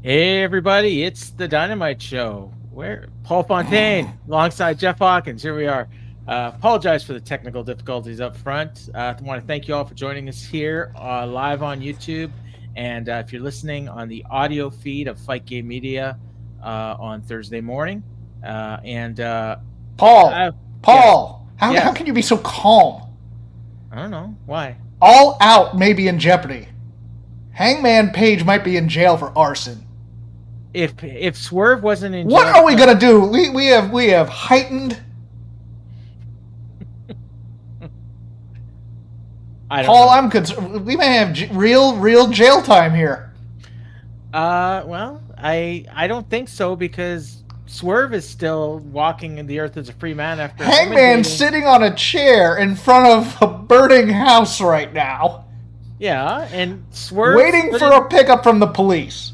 Hey everybody, it's the Dynamite Show. Where Paul Fontaine alongside Jeff Hawkins. Here we are. Apologize for the technical difficulties up front. I want to thank you all for joining us here live on YouTube, and if you're listening on the audio feed of Fight Game Media on Thursday morning. Paul, Yes, Paul, how yes. can you be so calm? I don't know why. All Out may be in jeopardy. Hangman Page might be in jail for arson. If Swerve wasn't in What jail, are we gonna do? We have heightened. I don't Paul, know. I'm concerned. We may have real jail time here. Well, I don't think so because Swerve is still walking in the earth as a free man after Hangman's sitting on a chair in front of a burning house right now, Yeah, and Swerve waiting for a pickup from the police.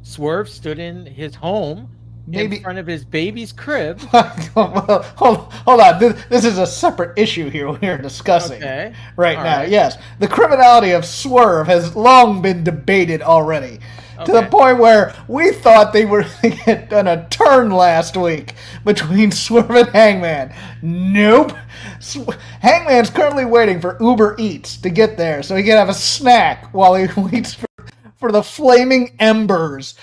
Swerve stood in his home Maybe. in front of his baby's crib. Well, hold on. This is a separate issue here we're discussing right now. Right. Yes, the criminality of Swerve has long been debated already, to the Okay. point where we thought they had done a turn last week between Swerve and Hangman. Nope. Hangman's currently waiting for Uber Eats to get there so he can have a snack while he waits for the flaming embers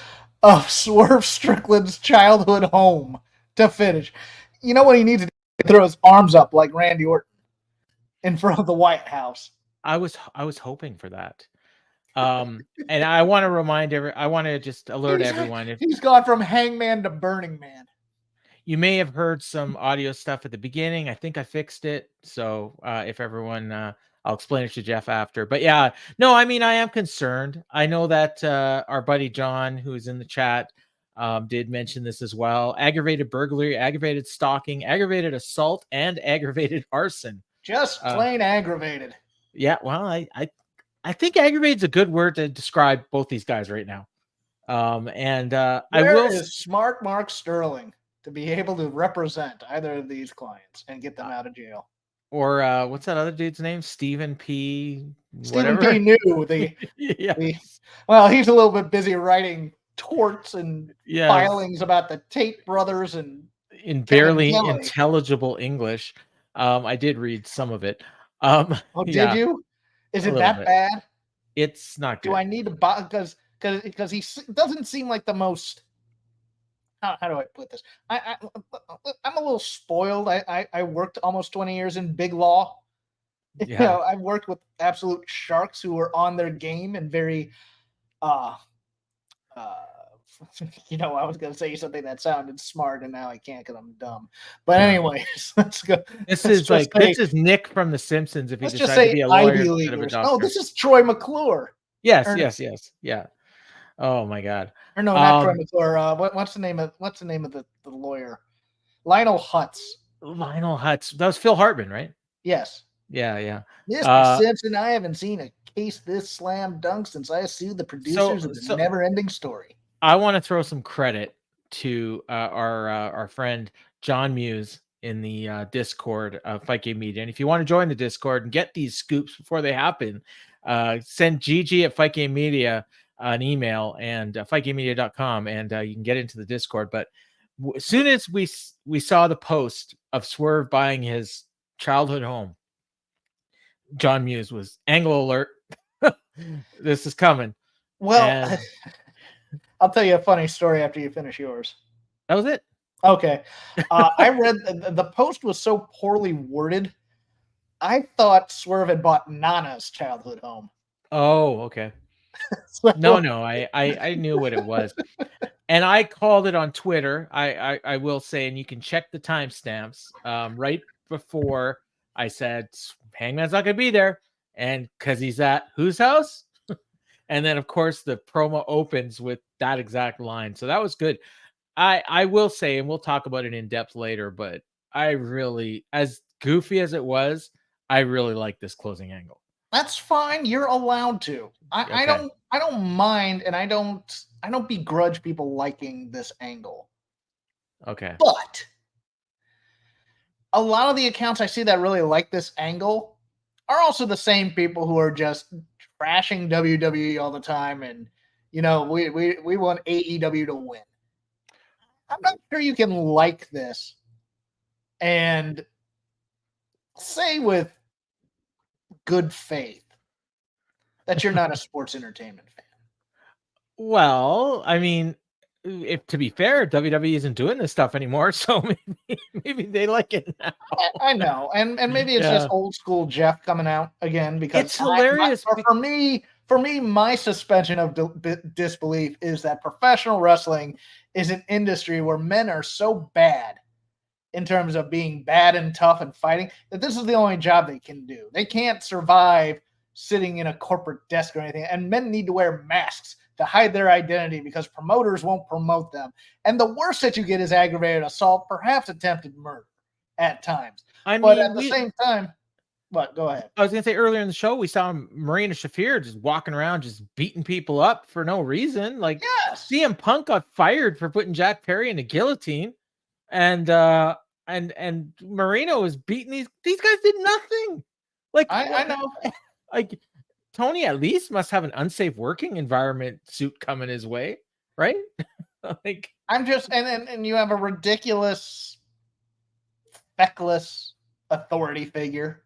of Swerve Strickland's childhood home to finish. You know what he needs to do? Throw his arms up like Randy Orton in front of the White House. I was hoping for that. And I want to just alert everyone if He's gone from Hangman to Burning Man. you may have heard some audio stuff at the beginning. I think I fixed it. So if everyone, I'll explain it to Jeff after. But yeah, no, I mean, I am concerned. I know that our buddy John, who's in the chat, did mention this as well. Aggravated burglary, aggravated stalking, aggravated assault, and aggravated arson. Just plain aggravated. Yeah, well, I think aggravated's a good word to describe both these guys right now. Where is smart Mark Sterling to be able to represent either of these clients and get them out of jail? Or what's that other dude's name? Stephen P. Stephen P. New. Well, he's a little bit busy writing torts and filings about the Tate brothers and in barely intelligible English. I did read some of it. Did you? Is it that bad? It's not good. Do I need to buy because he doesn't seem like the most. How do I put this? I'm a little spoiled. I worked almost 20 years in big law. Yeah. You know, I've worked with absolute sharks who are on their game and very you know, I was going to say something that sounded smart and now I can't because I'm dumb. But anyways, let's go. This is Nick from The Simpsons. If he decided to be a lawyer instead of a doctor. Oh, this is Troy McClure. Yes. Yeah. Oh my God. Or no, not Troy McClure. What's the name of the lawyer? Lionel Hutz. Lionel Hutz. That was Phil Hartman, right? Yes. Yeah. Mr. Simpson, I haven't seen a case this slam dunk since I sued the producers of the Never-Ending Story. I want to throw some credit to our friend John Muse in the Discord of Fight Game Media. And if you want to join the Discord and get these scoops before they happen, send Gigi at Fight Game Media an email and fightgamemedia.com and you can get into the Discord. But as soon as we saw the post of Swerve buying his childhood home, John Muse was angle alert. This is coming. Well, I'll tell you a funny story after you finish yours. That was it. Okay. I read the post was so poorly worded. I thought Swerve had bought Nana's childhood home. Oh, okay. No, I knew what it was. And I called it on Twitter. I will say, and you can check the timestamps right before I said Hangman's not going to be there. And because he's at whose house? And then, of course, the promo opens with that exact line. So that was good. I will say, and we'll talk about it in depth later, but I really, as goofy as it was, I really like this closing angle. That's fine. You're allowed to. I don't mind, and I don't begrudge people liking this angle. Okay. But a lot of the accounts I see that really like this angle are also the same people who are just trashing WWE all the time and You know, we want AEW to win. I'm not sure you can like this and say with good faith that you're not a sports entertainment fan. Well, I mean, if to be fair, WWE isn't doing this stuff anymore, so maybe they like it now. I know, and maybe it's just old school Jeff coming out again because it's hilarious. For me, my suspension of disbelief is that professional wrestling is an industry where men are so bad in terms of being bad and tough and fighting that this is the only job they can do. They can't survive sitting in a corporate desk or anything, and men need to wear masks to hide their identity because promoters won't promote them. And the worst that you get is aggravated assault, perhaps attempted murder at times. But at the same time, what? Go ahead. I was going to say earlier in the show, we saw Marina Shafir just walking around, just beating people up for no reason. Like, yes. CM Punk got fired for putting Jack Perry in a guillotine, and Marino was beating these guys did nothing. Like, I know. Like, Tony at least must have an unsafe working environment suit coming his way, right? Like, I'm just and you have a ridiculous, feckless authority figure,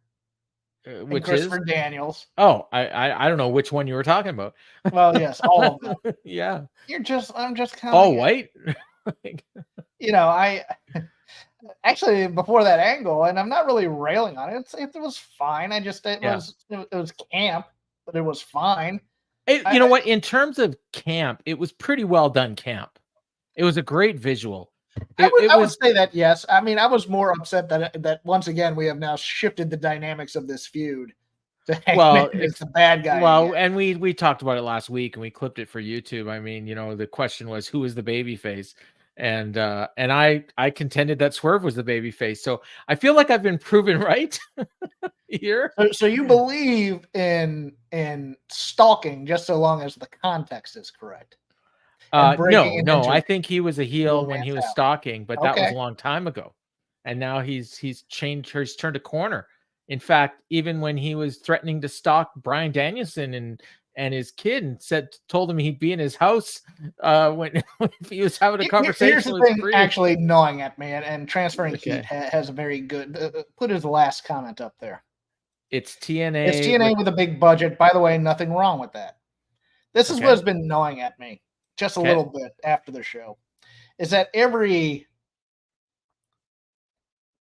which Christopher is Daniels. Oh, I don't know which one you were talking about. Well, yes, all of them. Yeah, I'm just kind of all white. You know, I actually before that angle, and I'm not really railing on it. It was fine. It was camp, but it was fine. You know what? In terms of camp, it was pretty well done. Camp. It was a great visual. I would say that, yes. I mean, I was more upset that once again we have now shifted the dynamics of this feud. Well, it's the bad guy. Well, again. And we talked about it last week, and we clipped it for YouTube. I mean, you know, the question was who is the baby face, and I contended that Swerve was the baby face. So I feel like I've been proven right here. So you believe in stalking just so long as the context is correct. No, I think he was a heel when he was stalking, but that was a long time ago. And now he's changed, he's turned a corner. In fact, even when he was threatening to stalk Bryan Danielson and his kid and told him he'd be in his house when if he was having a conversation. Here's the thing actually gnawing at me, and transferring heat has a very good put his last comment up there. It's TNA. It's TNA with a big budget. By the way, nothing wrong with that. This is what has been gnawing at me just a little bit after the show, is that every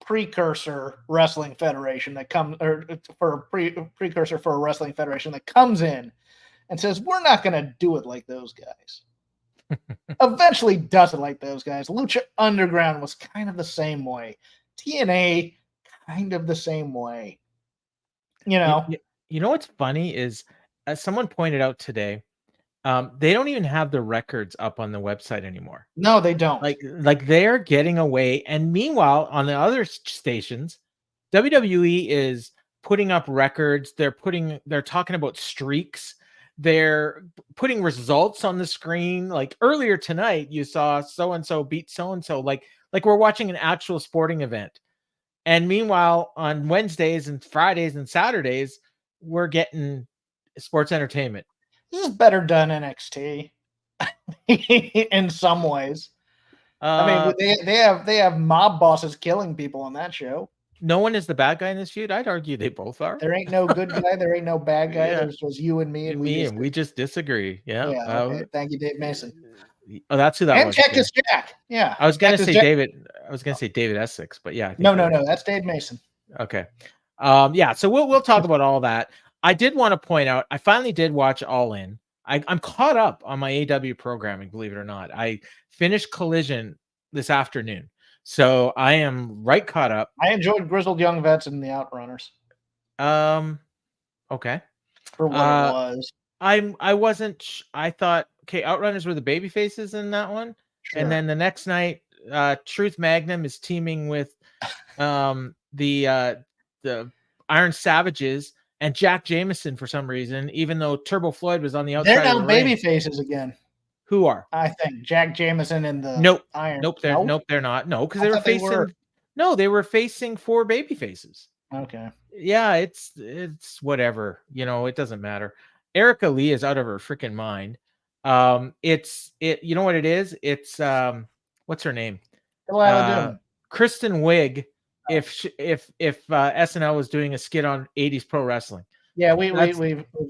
precursor wrestling federation that comes, or for a precursor for a wrestling federation that comes in and says, we're not going to do it like those guys, eventually does it like those guys. Lucha Underground was kind of the same way. TNA, kind of the same way. You know? You know what's funny is, as someone pointed out today, they don't even have the records up on the website anymore. No, they don't. Like they're getting away. And meanwhile, on the other stations, WWE is putting up records. They're talking about streaks. They're putting results on the screen. Like earlier tonight, you saw so-and-so beat so-and-so. Like we're watching an actual sporting event. And meanwhile, on Wednesdays and Fridays and Saturdays, we're getting sports entertainment. This is better done NXT in some ways. I mean, they have mob bosses killing people on that show. No one is the bad guy in this feud. I'd argue they both are. There ain't no good guy. There ain't no bad guy. There's just you and me, and we just disagree. Yeah. Okay. Thank you, Dave Mason. Oh, that's who that was. And Cactus Jack. Yeah. I was gonna say David. I was gonna say David Essex, but yeah. No. That's Dave Mason. Okay. Yeah. So we'll talk about all that. I did want to point out, I finally did watch All In. I'm caught up on my AEW programming, believe it or not. I finished Collision this afternoon, so I am right caught up. I enjoyed Grizzled Young Vets and the Outrunners. Okay. For what it was. I wasn't. I thought, okay, Outrunners were the baby faces in that one, sure. And then the next night, Truth Magnum is teaming with the Iron Savages and Jack Jameson for some reason, even though Turbo Floyd was on the outside. They're now baby faces again. Who are? I think Jack Jameson and the Iron. Nope, they're not. No, because they were facing. No, they were facing 4 baby faces. Okay. Yeah, it's whatever. You know, it doesn't matter. Erica Lee is out of her freaking mind. You know what it is? It's what's her name? Delilah Kristen Wiig. If SNL was doing a skit on 80s pro wrestling. Yeah, we've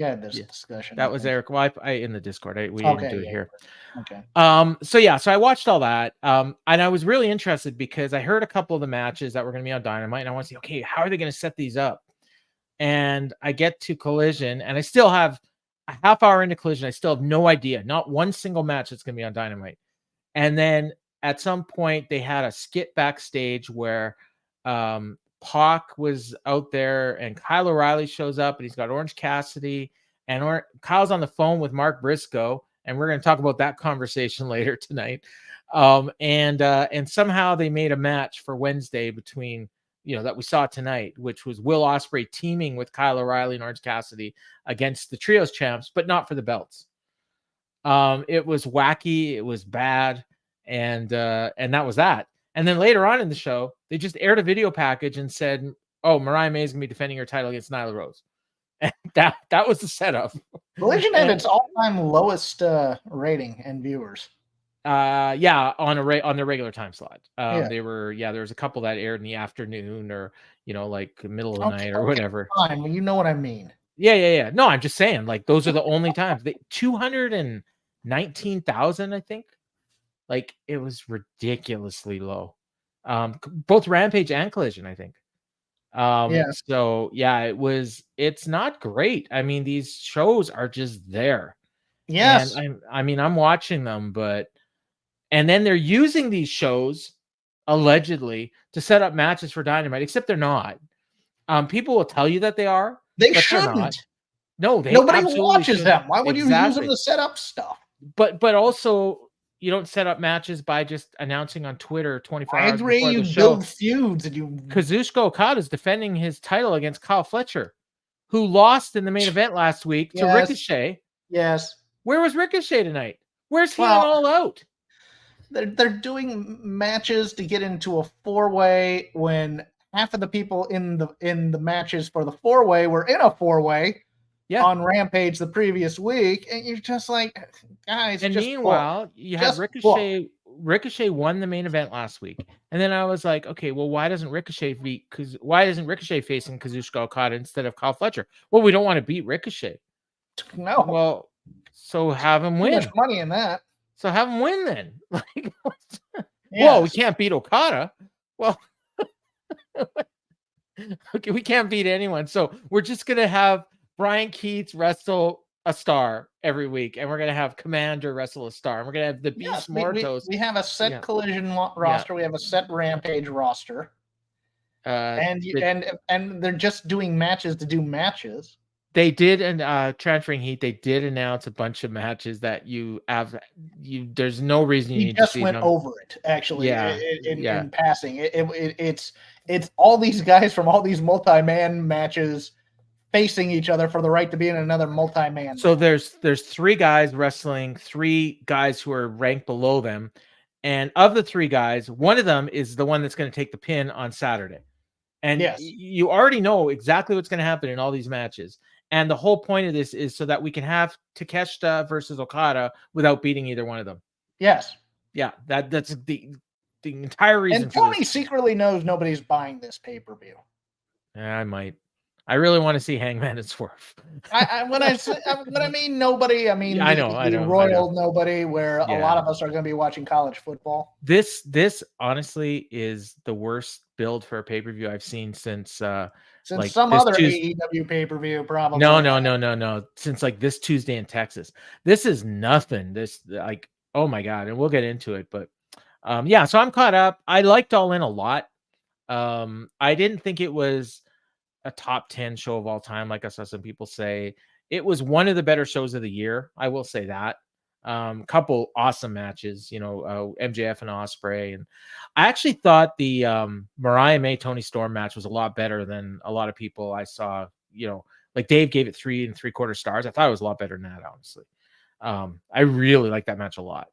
had this discussion. That was Eric. Well, I in the Discord. We didn't do it here. Okay. So I watched all that. And I was really interested because I heard a couple of the matches that were going to be on Dynamite, and I want to see, okay, how are they going to set these up? And I get to Collision, and I still have a half hour into Collision. I still have no idea, not one single match that's going to be on Dynamite. And then at some point, they had a skit backstage where PAC was out there, and Kyle O'Reilly shows up, and he's got Orange Cassidy, and Kyle's on the phone with Mark Briscoe, and we're going to talk about that conversation later tonight. And somehow they made a match for Wednesday between, that we saw tonight, which was Will Ospreay teaming with Kyle O'Reilly and Orange Cassidy against the Trios champs, but not for the belts. It was wacky, it was bad, and that was that. And then later on in the show, they just aired a video package and said, "Oh, Mariah May is going to be defending her title against Nyla Rose." And that was the setup. Collision had its all-time lowest rating and viewers. On the regular time slot. There was a couple that aired in the afternoon or like middle of the night or whatever. Fine, well, you know what I mean. Yeah. No, I'm just saying, like, those are the only times. 219,000, I think. Like, it was ridiculously low. Both Rampage and Collision, I think. So yeah, it's not great. I mean, these shows are just there. Yes. And I'm watching them, and then they're using these shows allegedly to set up matches for Dynamite, except they're not. People will tell you that they are. They shouldn't. No, nobody watches them. Why would you use them to set up stuff? But also, you don't set up matches by just announcing on Twitter 24 hours before the show. I agree. You build feuds and you. Kazuchika Okada is defending his title against Kyle Fletcher, who lost in the main event last week to Ricochet. Yes. Where was Ricochet tonight? Where's he on All Out? They're doing matches to get into a four-way when half of the people in the matches for the four-way were in a four-way on Rampage the previous week, and you're just like, guys. And meanwhile, you have Ricochet. Ricochet won the main event last week, and then I was like, okay, well, why isn't Ricochet facing Kazuchika Okada instead of Kyle Fletcher? Well, we don't want to beat Ricochet. No. Well, so have him win. Too much money in that. So have him win then. Like, well, we can't beat Okada. Well, okay, we can't beat anyone. So we're just gonna have Brian Keats wrestle a star every week, and we're gonna have Commander wrestle a star, and we're gonna have the Beast Mortos. We have a set Collision roster. We have a set Rampage roster, and they're just doing matches to do matches. They did, and Transferring Heat, they did announce a bunch of matches that there's no reason you need to see them. We just went over it, actually, in passing. It's all these guys from all these multi-man matches facing each other for the right to be in another multi-man. So there's 3 guys wrestling 3 guys who are ranked below them, and of the 3 guys, one of them is the one that's going to take the pin on Saturday. And you already know exactly what's going to happen in all these matches. And the whole point of this is so that we can have Takeshita versus Okada without beating either one of them. Yes. Yeah, that's the entire reason. And Tony secretly knows nobody's buying this pay-per-view. Yeah, I might. I really want to see Hangman and Swerve. When I mean nobody, I mean I know, royal nobody, where a lot of us are going to be watching college football. This honestly is the worst build for a pay-per-view I've seen since some other AEW pay-per-view, probably. No. Since like this Tuesday in Texas. This is nothing. This, like, oh my God. And we'll get into it. But so I'm caught up. I liked All In a lot. I didn't think it was a top 10 show of all time, like I saw some people say. It was one of the better shows of the year. I will say that. Couple awesome matches, MJF and Ospreay, and I actually thought the Mariah May Toni Storm match was a lot better than a lot of people I saw. Like Dave gave it 3 3/4 stars. I thought it was a lot better than that, honestly. I really like that match a lot.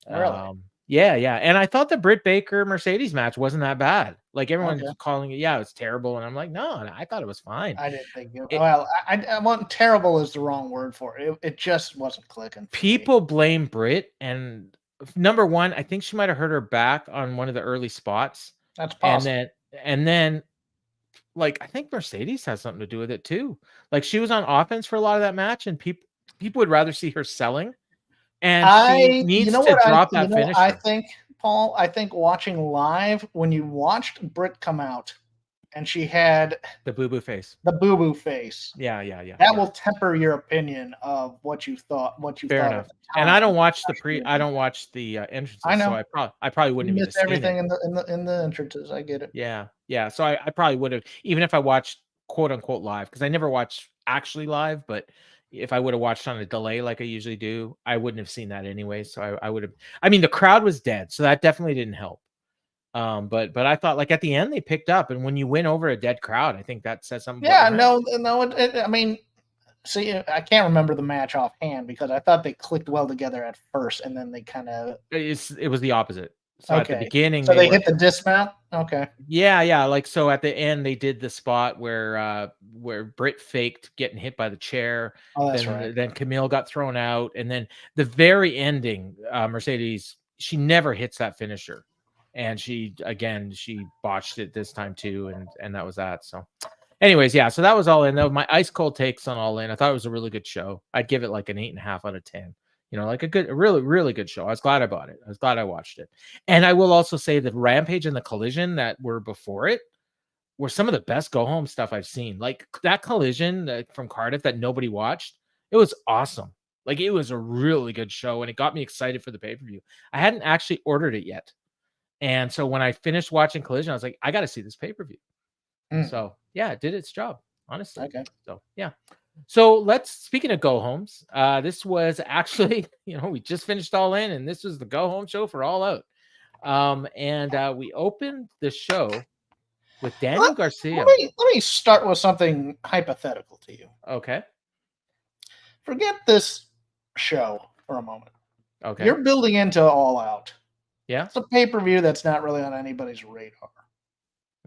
Really? Yeah, yeah. And I thought the Britt Baker Mercedes match wasn't that bad. Like everyone's Okay. calling it, yeah, it's terrible. And I'm like, no, I thought it was fine. I didn't think it. It, Well, I want terrible is the wrong word for it. It just wasn't clicking for me. people blame Britt, and number one, I think she might have hurt her back on one of the early spots. That's And possible. then like I think Mercedes has something to do with it too. Like she was on offense for a lot of that match, and people would rather see her selling. And she You needs know to what drop you that know, I finisher. think, Paul, I think watching live, when you watched Britt come out and she had The boo-boo face. the boo-boo face, Yeah. that will temper your opinion of what you thought Fair at enough. the And I don't time. watch I don't watch the I entrances, so know. I probably You wouldn't have missed even seen everything it. in the entrances. I get it. Yeah, yeah. So I probably would have, even if I watched quote unquote live, because I never watch actually live, but if I would have watched on a delay like I usually do, I wouldn't have seen that anyway. So I would have. I mean, the crowd was dead, so that definitely didn't help. But I thought like at the end they picked up, and when you win over a dead crowd, I think that says something about Yeah, your match. no. I mean, see, I can't remember the match offhand because I thought they clicked well together at first, and then they kind of It was the opposite. So at the okay. beginning So they they were hit the dismount. Okay. yeah, like so at the end they did the spot where Britt faked getting hit by the chair, Oh, that's right. then Camille got thrown out, and then the very ending, Mercedes, she never hits that finisher. And she botched it this time too, and that was that. So anyways, yeah, so that was All In. Though my ice cold takes on All In. I thought it was a really good show. I'd give it like an 8.5 out of 10. Like a really, really good show. I was glad I bought it. I was glad I watched it. And I will also say that Rampage and the Collision that were before it were some of the best go home stuff I've seen. Like that Collision from Cardiff that nobody watched, it was awesome. Like it was a really good show, and it got me excited for the pay per view. I hadn't actually ordered it yet, and so when I finished watching Collision, I was like, I got to see this pay per view. So yeah, it did its job, honestly. Okay. So yeah. So speaking of go homes, this was actually, we just finished All In, and this was the go home show for All Out. And we opened the show with Daniel Garcia. Let me start with something hypothetical to you. Okay. Forget this show for a moment. Okay. You're building into All Out. Yeah. It's a pay-per-view that's not really on anybody's radar.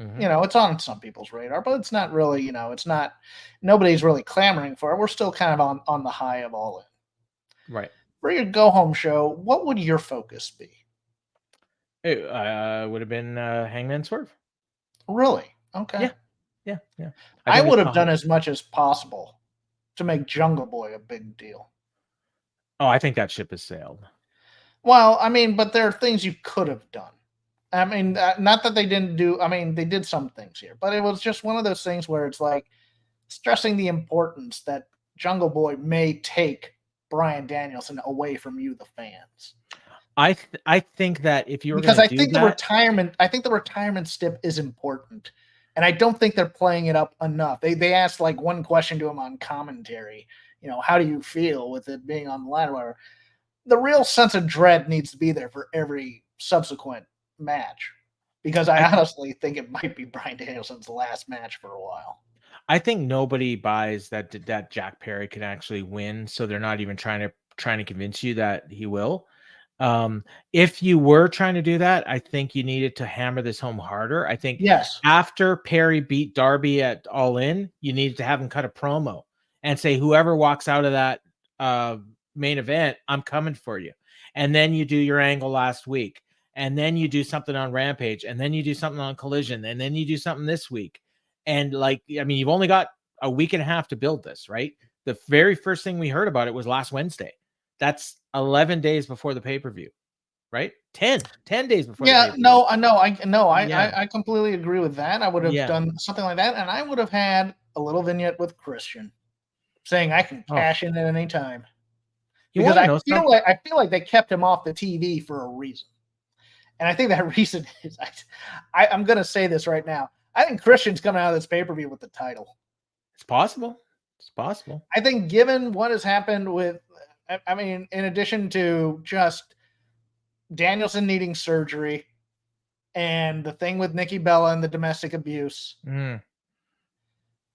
Mm-hmm. It's on some people's radar, but it's not really, it's not, nobody's really clamoring for it. We're still kind of on the high of All In. Right. For your go-home show, what would your focus be? It would have been Hangman Swerve. Really? Okay. Yeah. I would have done as much as possible to make Jungle Boy a big deal. Oh, I think that ship has sailed. Well, I mean, but there are things you could have done. I mean, not that they didn't do. I mean, they did some things here, but it was just one of those things where it's like stressing the importance that Jungle Boy may take Bryan Danielson away from you, the fans. I think that if you were because I think the retirement stip is important, and I don't think they're playing it up enough. They asked like one question to him on commentary. How do you feel with it being on the line? Or whatever. The real sense of dread needs to be there for every subsequent match, because I honestly think it might be Bryan Danielson's last match for a while. I think nobody buys that Jack Perry can actually win, so they're not even trying to convince you that he will. If you were trying to do that, I think you needed to hammer this home harder. I think after Perry beat Darby at All In, you needed to have him cut a promo and say, whoever walks out of that main event, I'm coming for you. And then you do your angle last week, and then you do something on Rampage, and then you do something on Collision, and then you do something this week. And you've only got a week and a half to build this, right? The very first thing we heard about it was last Wednesday. That's 11 days before the pay-per-view, right? 10 days before. Yeah, no, I know. I completely agree with that. I would have done something like that, and I would have had a little vignette with Christian saying I can cash in at any time. Because I feel like they kept him off the TV for a reason. And I think that reason is I'm going to say this right now. I think Christian's coming out of this pay-per-view with the title. It's possible. I think given what has happened with, I mean, in addition to just Danielson needing surgery and the thing with Nikki Bella and the domestic abuse,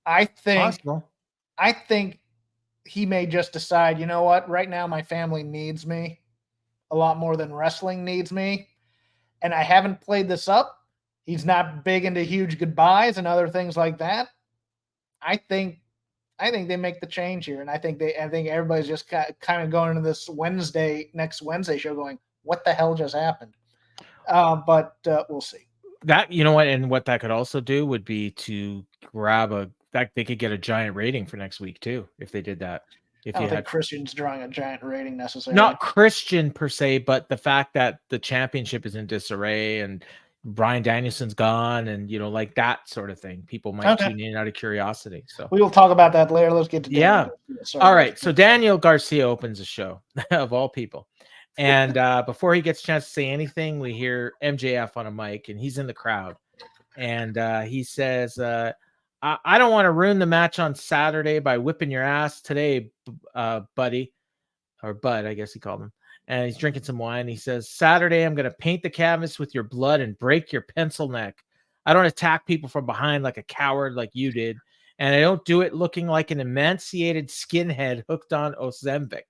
I think he may just decide, you know what, right now my family needs me. a lot more than wrestling needs me. And I haven't played this up. He's not big into huge goodbyes and other things like that. I think they make the change here, and I think everybody's just kind of going into this next Wednesday show going, what the hell just happened? But we'll see. That, you know what, and what that could also do would be to grab they could get a giant rating for next week too if they did that. I don't think Christian's drawing a giant rating necessarily. Not Christian per se, but the fact that the championship is in disarray and Bryan Danielson's gone, and like that sort of thing. People might tune in out of curiosity. So we will talk about that later. Let's get to Daniel. All right. So Daniel Garcia opens the show of all people. And before he gets a chance to say anything, we hear MJF on a mic, and he's in the crowd. And he says, I don't want to ruin the match on Saturday by whipping your ass today, buddy. Or Bud, I guess he called him. And he's drinking some wine. He says, Saturday, I'm going to paint the canvas with your blood and break your pencil neck. I don't attack people from behind like a coward like you did. And I don't do it looking like an emaciated skinhead hooked on Ozempic.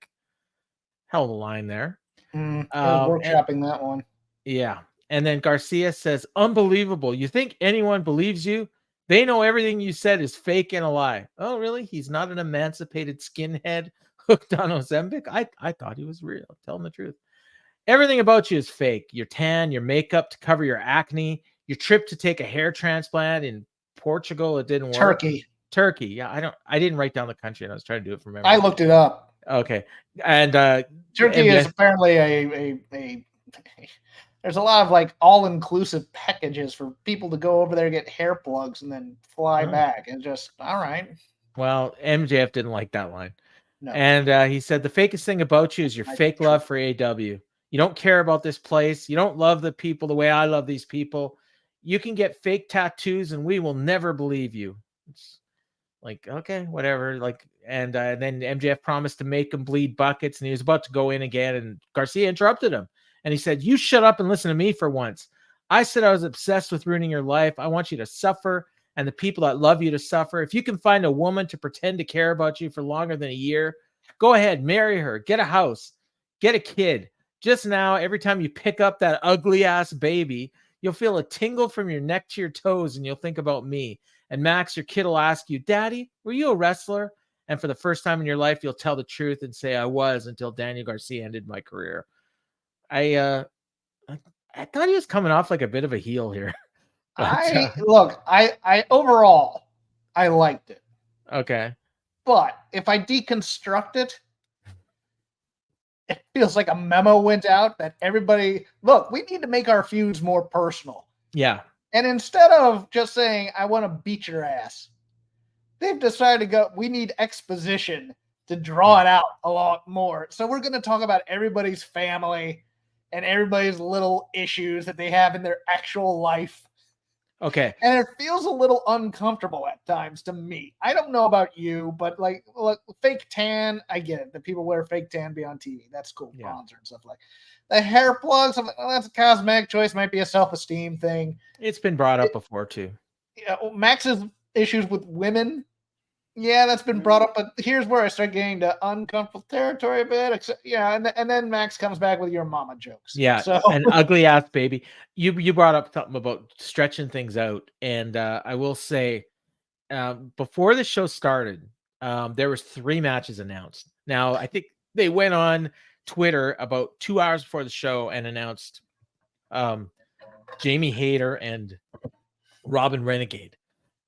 Hell of a line there. Workshopping that one. Yeah. And then Garcia says, unbelievable. You think anyone believes you? They know everything you said is fake and a lie. Oh, really? He's not an emancipated skinhead hooked on Ozempic? I thought he was real. Tell him the truth. Everything about you is fake. Your tan, your makeup to cover your acne, your trip to take a hair transplant in Portugal, it didn't work. Turkey. Yeah, I didn't write down the country, and I was trying to do it from memory. I looked it up. Okay. And Turkey is apparently a there's a lot of like all-inclusive packages for people to go over there, get hair plugs, and then fly back. And just, all right. Well, MJF didn't like that line. No. And he said, the fakest thing about you is your fake love for AEW. You don't care about this place. You don't love the people the way I love these people. You can get fake tattoos and we will never believe you. It's like, okay, whatever. Like, and then MJF promised to make him bleed buckets, and he was about to go in again, and Garcia interrupted him. And he said, you shut up and listen to me for once. I said I was obsessed with ruining your life. I want you to suffer and the people that love you to suffer. If you can find a woman to pretend to care about you for longer than a year, go ahead, marry her, get a house, get a kid. Just now, every time you pick up that ugly ass baby, you'll feel a tingle from your neck to your toes and you'll think about me. And Max, your kid will ask you, Daddy, were you a wrestler? And for the first time in your life, you'll tell the truth and say, I was, until Daniel Garcia ended my career. I thought he was coming off like a bit of a heel here. I overall, I liked it. Okay. But if I deconstruct it, it feels like a memo went out that everybody, look, we need to make our feuds more personal. Yeah. And instead of just saying, I want to beat your ass, they've decided to go, we need exposition to draw it out a lot more. So we're going to talk about everybody's family and everybody's little issues that they have in their actual life. Okay. And it feels a little uncomfortable at times to me. I don't know about you, but like, look, fake tan, I get it. The people wear fake tan be on TV. That's cool. Yeah. Bronzer and stuff like the hair plugs. I'm like, oh, that's a cosmetic choice. Might be a self-esteem thing. It's been brought up before too. Yeah, Max's issues with women. Yeah, that's been brought up, but here's where I start getting to uncomfortable territory a bit. And then Max comes back with your mama jokes. Yeah, so an ugly ass baby. You brought up something about stretching things out, and I will say, before the show started, there was 3 matches announced. Now I think they went on Twitter about 2 hours before the show and announced Jamie Hayter and Robin Renegade,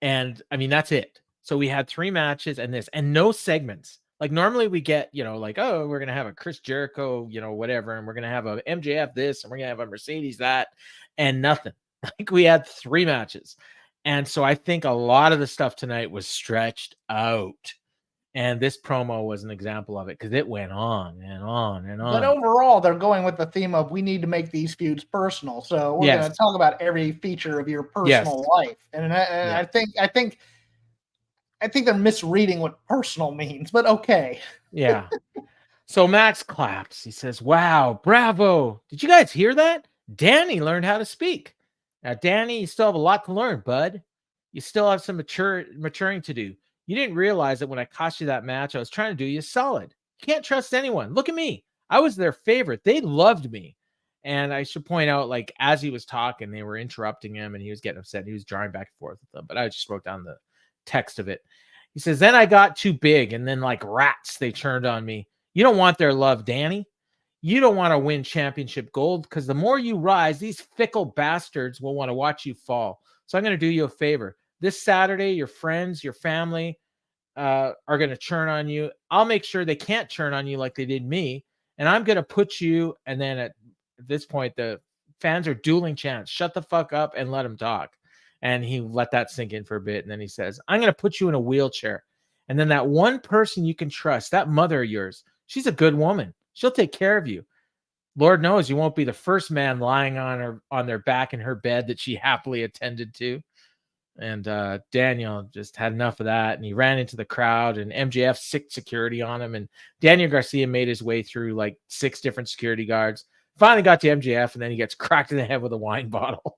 and I mean that's it. So we had 3 matches and no segments. Like normally we get, like, oh, we're going to have a Chris Jericho, whatever. And we're going to have a MJF this, and we're going to have a Mercedes that, and nothing. Like we had 3 matches. And so I think a lot of the stuff tonight was stretched out. And this promo was an example of it because it went on and on and on. But overall, they're going with the theme of we need to make these feuds personal. So we're going to talk about every feature of your personal life. And I think they're misreading what personal means, but okay. Yeah. So Max claps. He says, wow, bravo. Did you guys hear that? Danny learned how to speak. Now, Danny, you still have a lot to learn, bud. You still have some maturing to do. You didn't realize that when I cost you that match, I was trying to do you solid. You can't trust anyone. Look at me. I was their favorite. They loved me. And I should point out, like, as he was talking, they were interrupting him and he was getting upset. He was drawing back and forth with them, but I just wrote down the text of it. He says, then I got too big and then like rats, they turned on me. You don't want their love, Danny. You don't want to win championship gold because the more you rise, these fickle bastards will want to watch you fall. So I'm going to do you a favor. This Saturday, your friends, your family are going to churn on you. I'll make sure they can't churn on you like they did me. And I'm going to put you, and then at this point, the fans are dueling chants. Shut the fuck up and let him talk. And he let that sink in for a bit. And then he says, I'm going to put you in a wheelchair. And then that one person you can trust, that mother of yours, she's a good woman. She'll take care of you. Lord knows you won't be the first man lying on their back in her bed that she happily attended to. And Daniel just had enough of that. And he ran into the crowd and MJF sicked security on him. And Daniel Garcia made his way through like 6 different security guards. Finally got to MJF, and then he gets cracked in the head with a wine bottle.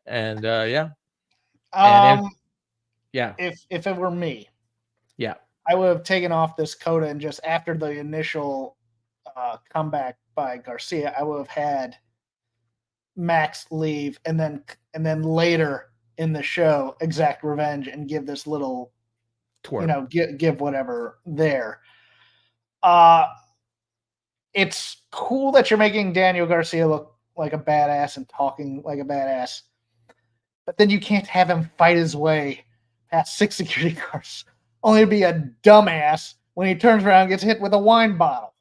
And yeah. If it were me, yeah, I would have taken off this coda, and just after the initial comeback by Garcia, I would have had Max leave, and then later in the show exact revenge and give this little twerp. Give whatever there. It's cool that you're making Daniel Garcia look like a badass and talking like a badass, but then you can't have him fight his way past 6 security guards, only to be a dumbass when he turns around and gets hit with a wine bottle.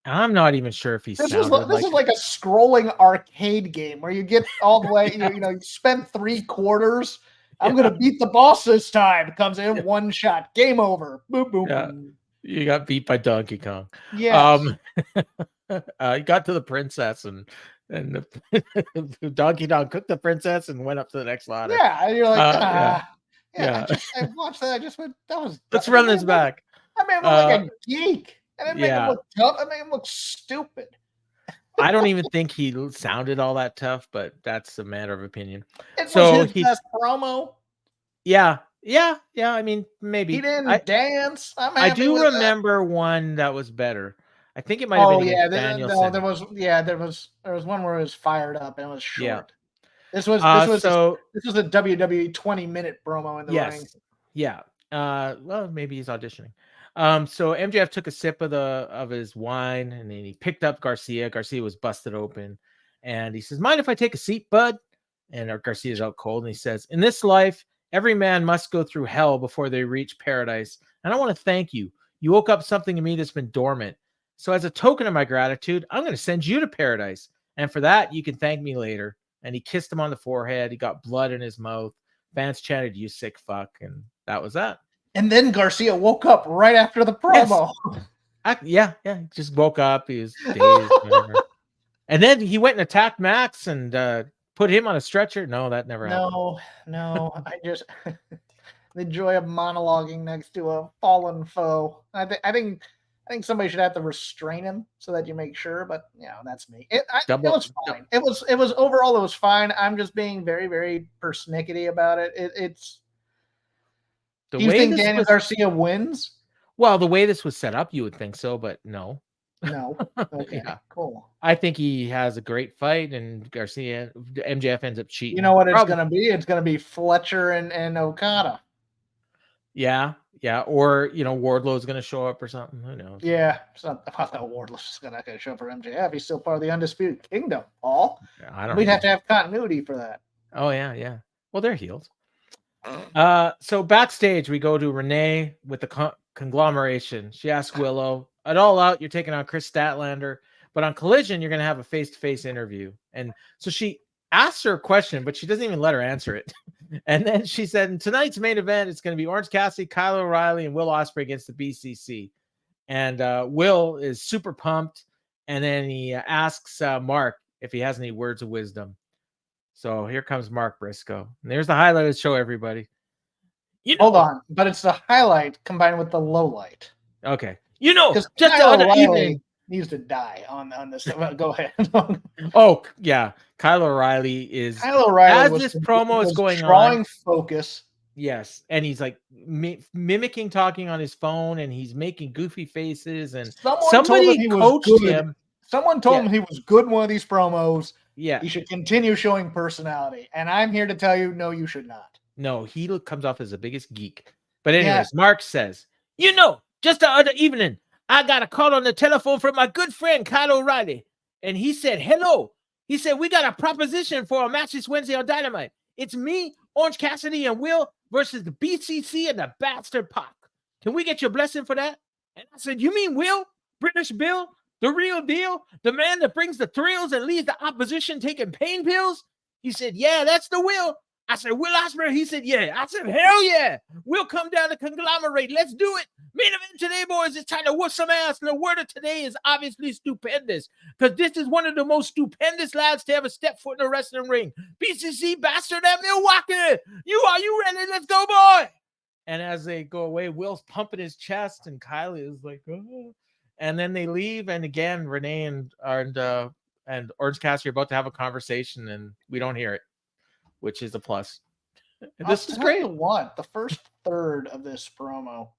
I'm not even sure if he's. This is like a scrolling arcade game where you get all the way. You spend 3 quarters. I'm gonna beat the boss this time. Comes in, one shot, game over. Boom, boom. Yeah. You got beat by Donkey Kong. Yeah. You got to the princess and Donkey Kong cooked the princess and went up to the next ladder. Yeah, and you're like, I watched that. I just went, that was. Let's run this back. I made him look like a geek. I didn't make him look tough. I made him look stupid. I don't even think he sounded all that tough, but that's a matter of opinion. It was his best promo. Yeah. I mean, maybe he didn't dance. I do remember one that was better. I think it might have been Danielson. There was one where it was fired up and it was short. Yeah. This was a WWE 20-minute promo in the ring. Yeah. Well, maybe he's auditioning. So MJF took a sip of his wine and then he picked up Garcia. Garcia was busted open, and he says, "Mind if I take a seat, bud?" And Garcia's out cold, and he says, "In this life, every man must go through hell before they reach paradise. And I want to thank you. You woke up something in me that's been dormant. So as a token of my gratitude, I'm going to send you to paradise. And for that, you can thank me later." And he kissed him on the forehead. He got blood in his mouth. Fans chanted, "You sick fuck." And that was that. And then Garcia woke up right after the promo. Yes. He just woke up. He was dazed. And then he went and attacked Max and put him on a stretcher. No, that never happened. No. I just the joy of monologuing next to a fallen foe. I think somebody should have to restrain him so that you make sure. But that's me. It was fine. It was overall it was fine. I'm just being very, very persnickety about it. It's. Do you think Daniel Garcia wins? Well, the way this was set up, you would think so, but no. No. Okay, cool. I think he has a great fight, and MJF ends up cheating. You know what it's going to be? It's going to be Fletcher and Okada. Yeah. Or, Wardlow's going to show up or something. Who knows? Yeah. I thought Wardlow's going to show up for MJF. He's still part of the Undisputed Kingdom, Paul. We'd have to have continuity for that. Oh, yeah. Well, they're heels. So backstage we go to Renee with the conglomeration. She asks Willow, at All Out you're taking on Chris Statlander, but on Collision you're going to have a face-to-face interview. And so she asks her a question, but she doesn't even let her answer it. And then she said, in tonight's main event it's going to be Orange Cassidy, Kyle O'Reilly, and Will Ospreay against the BCC. And Will is super pumped, and then he asks Mark if he has any words of wisdom. So here comes Mark Briscoe. And there's the highlight of the show, everybody. Hold on, but it's the highlight combined with the low light. Okay. Just the other evening needs to die on this. Go ahead. Oh, yeah. Kyle O'Reilly as this promo is going on. Drawing focus Yes, and he's like mimicking talking on his phone, and he's making goofy faces. And Someone told him somebody he was coached good. him. Someone told him he was good in one of these promos. Yeah, He should continue showing personality. And I'm here to tell you, no, you should not. no, he comes off as the biggest geek. But anyways, Mark says, just the other evening, I got a call on the telephone from my good friend Kyle O'Reilly, and he said, hello. He said, we got a proposition for a match this Wednesday on Dynamite. It's me, Orange Cassidy, and Will versus the BCC and the Bastard PAC. Can we get your blessing for that? And I said, you mean Will? British Bill? The real deal? The man that brings the thrills and leaves the opposition taking pain pills? He said, yeah, that's the Will. I said, Will Ospreay? He said, yeah. I said, hell yeah. We'll come down to conglomerate. Let's do it. Main event today, boys. It's time to whoop some ass. And the word of today is obviously stupendous, because this is one of the most stupendous lads to ever step foot in a wrestling ring. BCC Bastard at Milwaukee. Are you ready? Let's go, boy. And as they go away, Will's pumping his chest, and Kylie is like, oh. And then they leave. And again, Renee and Orange Cassidy are about to have a conversation, and we don't hear it, which is a plus. This is great. What the first third of this promo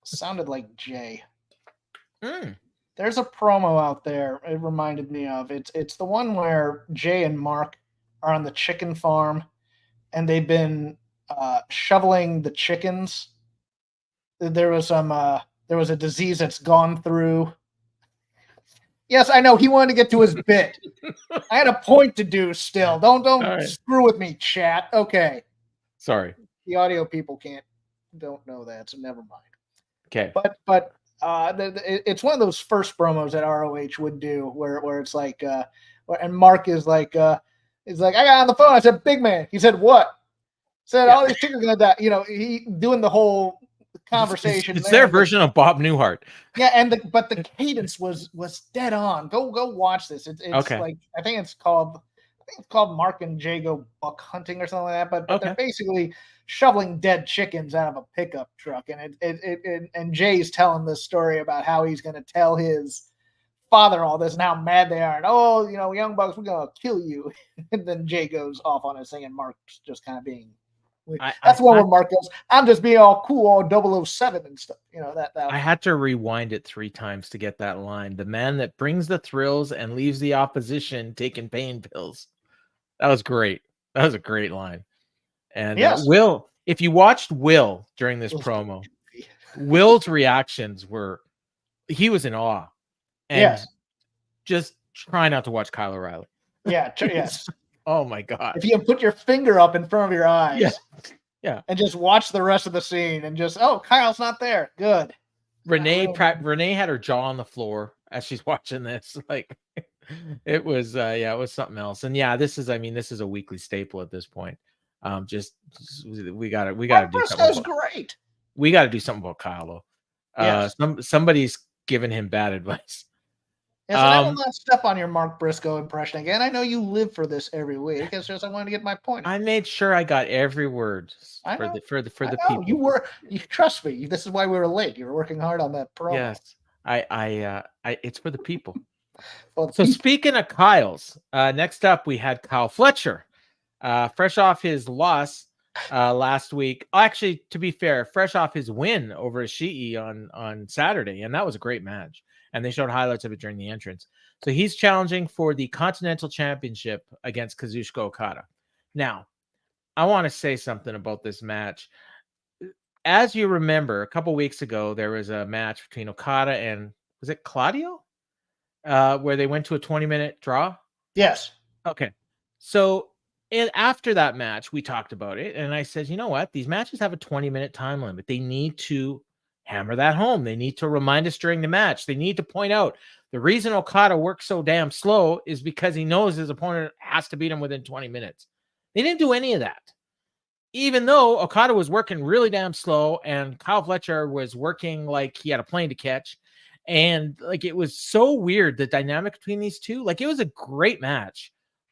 sounded like Jay. There's a promo out there it reminded me of. It's the one where Jay and Mark are on the chicken farm, and they've been shoveling the chickens. There was a disease that's gone through. Yes, I know he wanted to get to his bit. I had a point to do still. Don't screw with me, chat. Okay. Sorry. The audio people don't know that, so never mind. Okay. But it's one of those first promos that ROH would do where it's like and Mark is like I got on the phone. I said, big man. He said, what? Said all these chickens are gonna die. He doing the whole conversation. It's their version of Bob Newhart. Yeah, but the cadence was dead on. Go watch this. It's okay. Like I think it's called Mark and Jay Go Buck Hunting or something like that. But they're basically shoveling dead chickens out of a pickup truck, and Jay's telling this story about how he's going to tell his father all this and how mad they are, and Young Bucks, we're going to kill you. And then Jay goes off on his thing, and Mark's just kind of being. That's one where Mark goes, I'm just being all cool, all 007 and stuff. That I had to rewind it 3 times to get that line. The man that brings the thrills and leaves the opposition taking pain pills. That was great. That was a great line. And Will, if you watched Will during this promo, Will's reactions he was in awe. And just try not to watch Kyle O'Reilly. Yeah, yes. Oh my God. If you put your finger up in front of your eyes. Yeah. And just watch the rest of the scene and just, Kyle's not there. Good. Renee had her jaw on the floor as she's watching this. Like it was it was something else. And this is a weekly staple at this point. We gotta do something. Great. We gotta do something about Kyle though. Somebody's giving him bad advice. Yes, I will not step on your Mark Briscoe impression again. I know you live for this every week. It's just I wanted to get my point. I made sure I got every word for the people. You trust me. This is why we were late. You were working hard on that promo. Yes, I it's for the people. Speaking of Kyle's, next up we had Kyle Fletcher, fresh off his loss last week. Actually, to be fair, fresh off his win over Ishii on Saturday, and that was a great match. And they showed highlights of it during the entrance. So he's challenging for the Continental Championship against Kazuchika Okada. Now, I want to say something about this match. As you remember, a couple weeks ago, there was a match between Okada and, was it Claudio? Where they went to a 20-minute draw? Yes. Okay. So after that match, we talked about it. And I said, you know what? These matches have a 20-minute time limit. They need to hammer that home. They need to remind us during the match. They need to point out the reason Okada works so damn slow is because he knows his opponent has to beat him within 20 minutes. They didn't do any of that. Even though Okada was working really damn slow and Kyle Fletcher was working like he had a plane to catch. And like, it was so weird, the dynamic between these two. Like, it was a great match,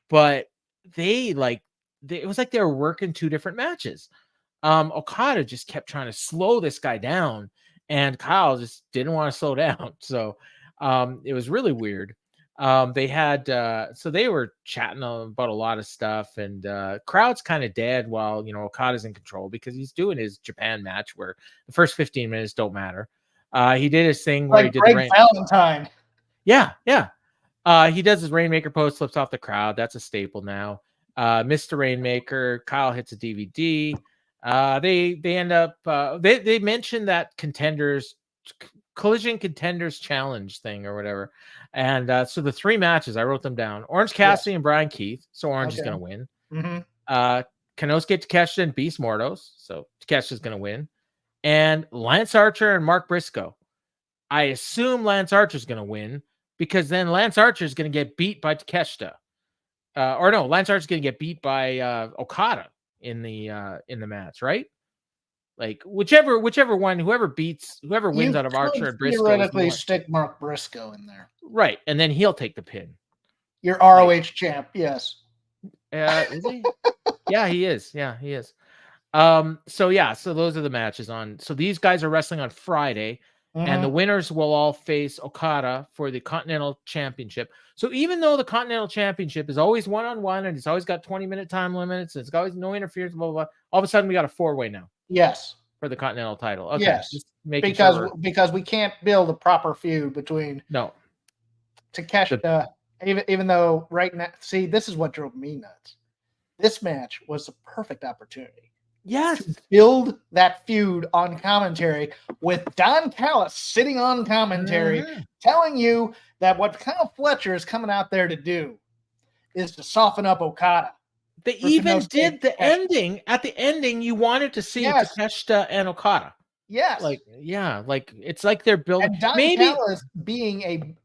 but it was like they were working 2 different matches. Okada just kept trying to slow this guy down, and Kyle just didn't want to slow down. So it was really weird. They had so they were chatting about a lot of stuff, and crowd's kind of dead while Okada's in control because he's doing his Japan match where the first 15 minutes don't matter. He did his thing where he did Greg Valentine. Yeah. He does his Rainmaker pose, slips off the crowd. That's a staple now. Mr. Rainmaker, Kyle hits a DVD. They end up they mentioned that Collision Contenders Challenge thing or whatever. And so the 3 matches, I wrote them down. Orange Cassidy and Brian Keith. So Orange is going to win. Konosuke Takeshita and Beast Mortos. So Takeshita's going to win. And Lance Archer and Mark Briscoe. I assume Lance Archer is going to win because then Lance Archer is going to get beat by Takeshita. Or no, Lance Archer is going to get beat by Okada in the match, right? Like whichever one, whoever wins out of Archer and Briscoe. Theoretically, stick Mark Briscoe in there, right? And then he'll take the pin. Your ROH champ, yes. Is he? Yeah, he is. Yeah, he is. So those are the matches on. So these guys are wrestling on Friday. And the winners will all face Okada for the Continental Championship. So even though the Continental Championship is always one-on-one and it's always got 20-minute time limits, and it's always no interference, blah, blah, blah, all of a sudden we got a 4-way now. Yes. For the Continental title. Okay. Yes. Just because we can't build a proper feud between Takeshita, even though right now, see, this is what drove me nuts. This match was the perfect opportunity. Yes. To build that feud on commentary with Don Callis sitting on commentary telling you that what Kyle Fletcher is coming out there to do is to soften up Okada. They even did the ending. At the ending, you wanted to see Takeshita and Okada. Yes. It's like they're building. And Don Callis being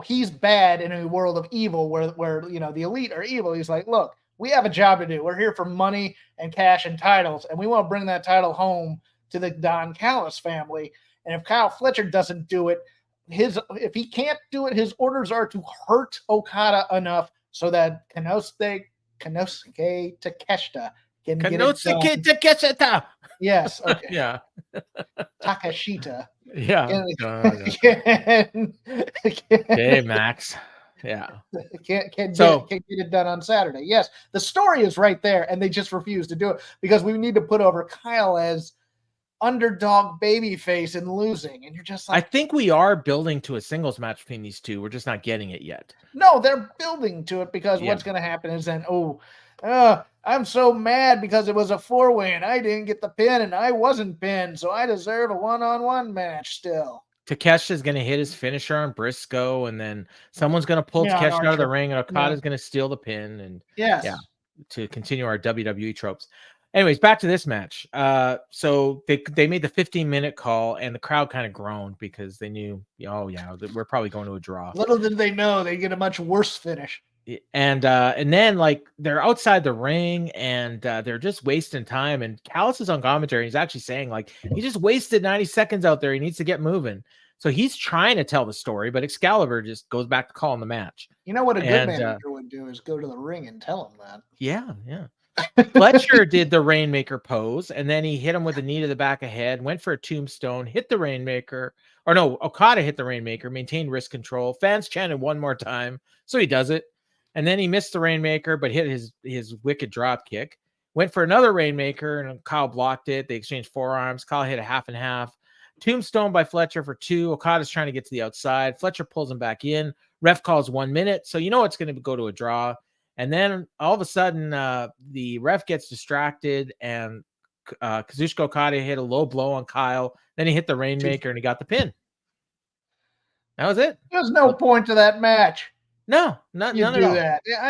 he's bad in a world of evil where the elite are evil. He's like, look, we have a job to do. We're here for money and cash and titles, and we want to bring that title home to the Don Callis family. And if Kyle Fletcher doesn't do it, if he can't do it, his orders are to hurt Okada enough so that Konosuke Takeshita can get it done. Takeshita. Yes. Okay. Yeah. Takeshita. Yeah. Okay, Max. Yeah. Can't get it done on Saturday. Yes, the story is right there, and they just refuse to do it because we need to put over Kyle as underdog babyface and losing. And you're just like, I think we are building to a singles match between these two. We're just not getting it yet. No, they're building to it because what's going to happen is then, I'm so mad because it was a 4-way and I didn't get the pin and I wasn't pinned, so I deserve a one-on-one match still. Takesha's going to hit his finisher on Briscoe, and then someo's going to pull Takesha out of the ring, and Okada's going to steal the pin, and to continue our WWE tropes. Anyways, back to this match. So they made the 15-minute call, and the crowd kind of groaned because they knew, we're probably going to a draw. Little did they know they get a much worse finish. And then they're outside the ring and they're just wasting time. And Callis is on commentary. He's actually saying he just wasted 90 seconds out there. He needs to get moving. So he's trying to tell the story, but Excalibur just goes back to calling the match. You know what a good manager would do is go to the ring and tell him that. Yeah. Fletcher did the Rainmaker pose, and then he hit him with a knee to the back of the head, went for a tombstone, hit the Rainmaker. Or no, Okada hit the Rainmaker, maintained wrist control. Fans chanted one more time. So he does it. And then he missed the Rainmaker, but hit his wicked drop kick. Went for another Rainmaker, and Kyle blocked it. They exchanged forearms. Kyle hit a half and half. Tombstone by Fletcher for 2. Okada's trying to get to the outside. Fletcher pulls him back in. Ref calls 1 minute. So it's going to go to a draw. And then all of a sudden, the ref gets distracted, and Kazuchika Okada hit a low blow on Kyle. Then he hit the Rainmaker, and he got the pin. That was it. There's no point to that match. No, none at all. That. Yeah,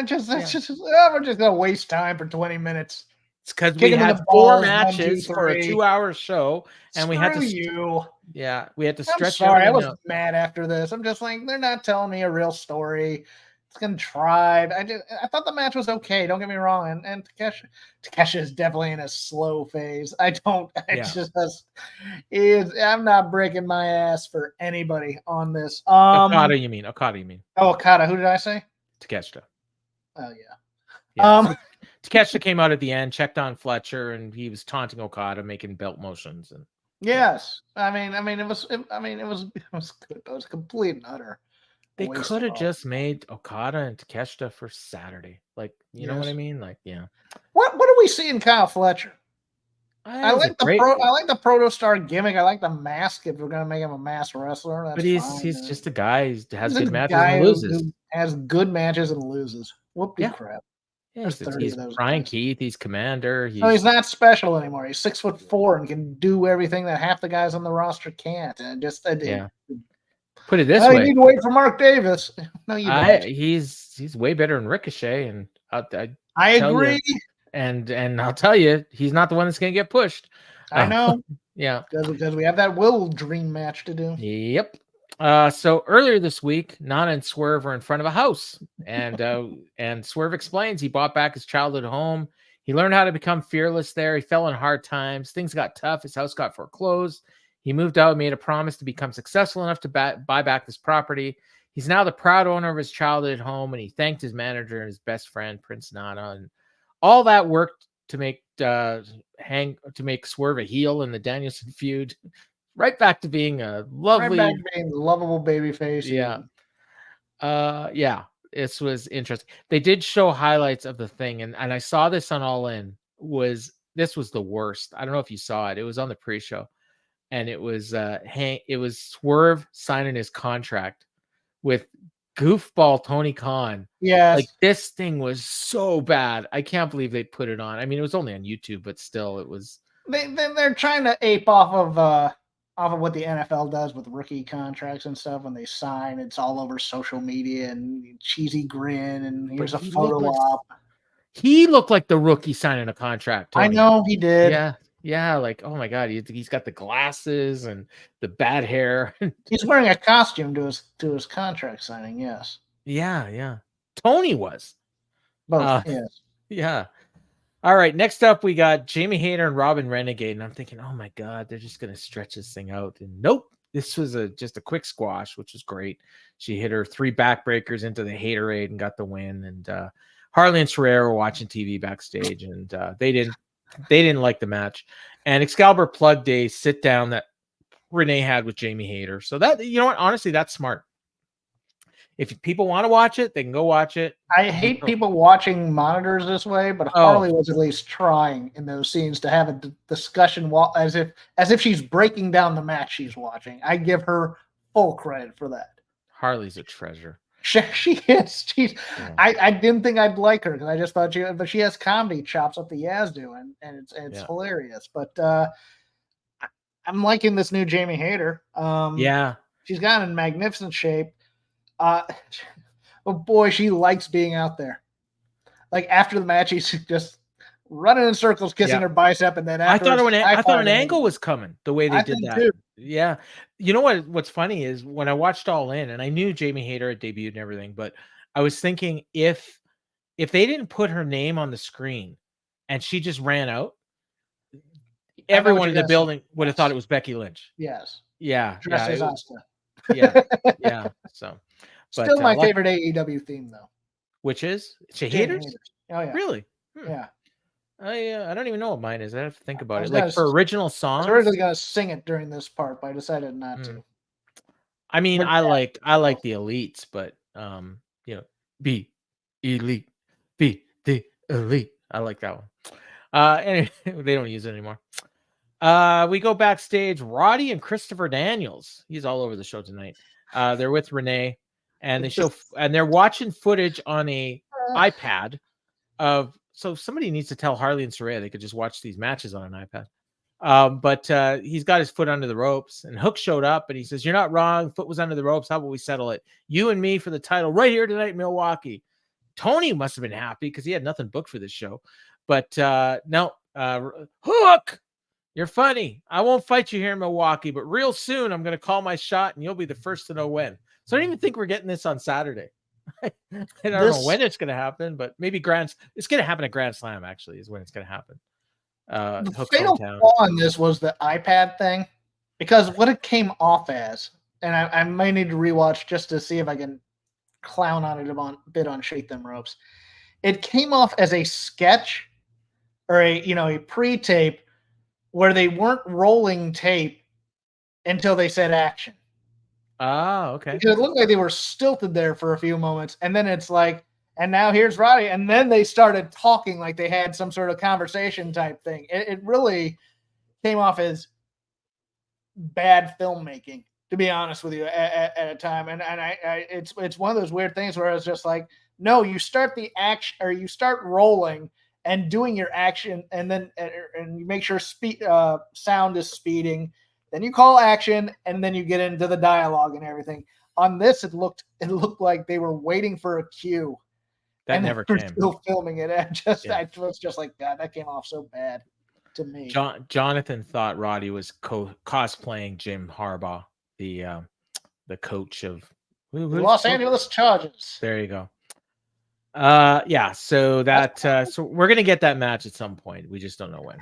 we're just gonna waste time for 20 minutes. It's because we had 4 matches for a 2-hour show, and we had to. Yeah, we had to stretch. I'm sorry, I was mad after this. I'm just like, they're not telling me a real story. It's contrived. I thought the match was okay. Don't get me wrong. And Takesha is definitely in a slow phase. I'm not breaking my ass for anybody on this. Okada, you mean? Oh, Okada. Who did I say? Takesha. Oh yeah. Takesha came out at the end, checked on Fletcher, and he was taunting Okada, making belt motions. And yes, I mean, it was good. It was complete and utter They could have just made Okada and Takeshita for Saturday. Like, you know what I mean? Like, yeah. What do we see in Kyle Fletcher? I like the Protostar gimmick. I like the mask. If we're gonna make him a masked wrestler, that's fine. He's just a guy who has good matches and loses. Who has good matches and loses. Whoopie crap. Yeah, he's Brian Keith. He's Commander. He's not special anymore. He's 6'4" and can do everything that half the guys on the roster can't. And put it this way: you need to wait for Mark Davis. No, you don't. He's way better than Ricochet, and I agree. And I'll tell you, he's not the one that's going to get pushed. I know. Yeah, because we have that Will dream match to do. Yep. So earlier this week, Nana and Swerve are in front of a house, and Swerve explains he bought back his childhood home. He learned how to become fearless there. He fell in hard times. Things got tough. His house got foreclosed. He moved out and made a promise to become successful enough to buy back this property. He's now the proud owner of his childhood home, and he thanked his manager and his best friend, Prince Nana, and all that worked to make Swerve a heel in the Danielson feud. Right back to being a lovable babyface. Yeah. This was interesting. They did show highlights of the thing, and I saw this on All In. This was the worst. I don't know if you saw it. It was on the pre-show, and it was Swerve signing his contract with goofball Tony Khan. Yeah, like this thing was so bad. I can't believe they put it on. I mean, it was only on YouTube, but still, it was. They're trying to ape off of what the NFL does with rookie contracts and stuff. When they sign, it's all over social media and cheesy grin, and here's a photo op. He looked like the rookie signing a contract. Tony. I know he did. Yeah. Like, oh my god, he's got the glasses and the bad hair. He's wearing a costume to his contract signing. Yes. Yeah. Tony was. Both. Yes. Yeah. All right, next up we got Jamie Hayter and Robin Renegade, and I'm thinking, oh my god, they're just gonna stretch this thing out. And nope, this was just a quick squash, which was great. She hit her 3 backbreakers into the Haterade and got the win. And Harley and Saraya were watching TV backstage, and they didn't like the match. And Excalibur plugged a sit down that Renee had with Jamie Hayter. So that, you know what, honestly, that's smart. If people want to watch it, they can go watch it. I hate people watching monitors this way, but Harley was at least trying in those scenes to have a discussion as if she's breaking down the match she's watching. I give her full credit for that. Harley's a treasure. She is. I didn't think I'd like her because I just thought she has comedy chops up the Yazoo, and it's hilarious. But I'm liking this new Jamie Hayter. She's got in magnificent shape. Oh boy, she likes being out there. Like after the match, she's just running in circles, kissing her bicep, and then I thought an angle was coming the way they did that. Too. Yeah, you know what's funny is when I watched All In, and I knew Jamie Hayter had debuted and everything, but I was thinking if they didn't put her name on the screen and she just ran out, everyone in the building would have thought it was Becky Lynch. Yes. Yeah. Dressed as Asuka. Yeah. So, still my favorite AEW theme though. Which is Haters? Oh yeah. Really? Yeah. I don't even know what mine is. I have to think about it. Like for original songs, I was originally gonna sing it during this part, but I decided not to. I mean, I like the Elites, but be elite, be the elite. I like that one. Anyway, they don't use it anymore. We go backstage. Roddy and Christopher Daniels. He's all over the show tonight. They're with Renee, and they're watching footage on a iPad of. So somebody needs to tell Harley and Saraya they could just watch these matches on an iPad. But he's got his foot under the ropes, and Hook showed up, and he says, "You're not wrong. Foot was under the ropes. How about we settle it? You and me for the title right here tonight in Milwaukee." Tony must have been happy because he had nothing booked for this show. But no, Hook, you're funny. I won't fight you here in Milwaukee, but real soon I'm going to call my shot, and you'll be the first to know when. So I don't even think we're getting this on Saturday. I don't know when it's going to happen, but maybe it's going to happen at Grand Slam, actually, is when it's going to happen. The fatal flaw on this was the iPad thing, because what it came off as, and I might need to rewatch just to see if I can clown on it a bit on Shake Them Ropes. It came off as a sketch or a pre-tape where they weren't rolling tape until they said action. Oh, okay. Because it looked like they were stilted there for a few moments, and then it's like, and now here's Roddy, and then they started talking like they had some sort of conversation type thing. It really came off as bad filmmaking, to be honest with you, at a time. And it's one of those weird things where it's just like, no, you start the action, or you start rolling and doing your action, and then and you make sure sound is speeding. Then you call action, and then you get into the dialogue and everything. On this, it looked like they were waiting for a cue. That never came. Still filming it. I was just like, God, that came off so bad to me. Jonathan thought Roddy was cosplaying Jim Harbaugh, the coach of Los Angeles Chargers. There you go. Yeah. So that so we're gonna get that match at some point. We just don't know when.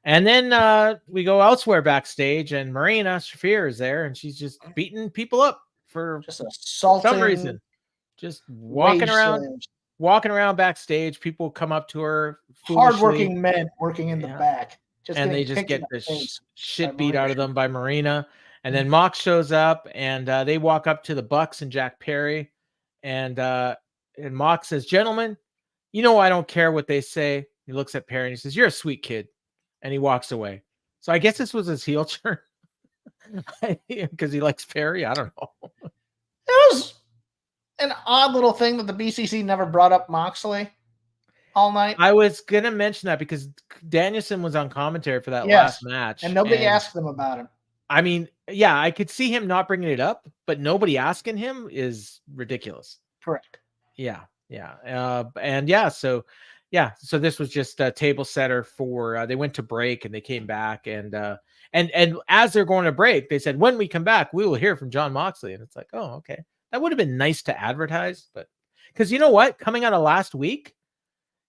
And then we go elsewhere backstage, and Marina Shafir is there, and she's just beating people up for just some reason. Just walking around backstage. People come up to her. Hardworking men working in the back. And they just get the shit beat out of them by Marina. And then Mox shows up, and they walk up to the Bucks and Jack Perry. And Mox says, "Gentlemen, you know I don't care what they say." He looks at Perry and he says, "You're a sweet kid." And he walks away. So I guess this was his heel turn because he likes Perry. I don't know. It was an odd little thing that the BCC never brought up Moxley all night. I was going to mention that because Danielson was on commentary for that last match. And nobody asked them about him. I mean, yeah, I could see him not bringing it up, but nobody asking him is ridiculous. Correct. Yeah. So this was just a table setter for they went to break and they came back, and as they're going to break, they said, "When we come back, we will hear from Jon Moxley." And it's like, oh, okay. That would have been nice to advertise, but because you know what? Coming out of last week,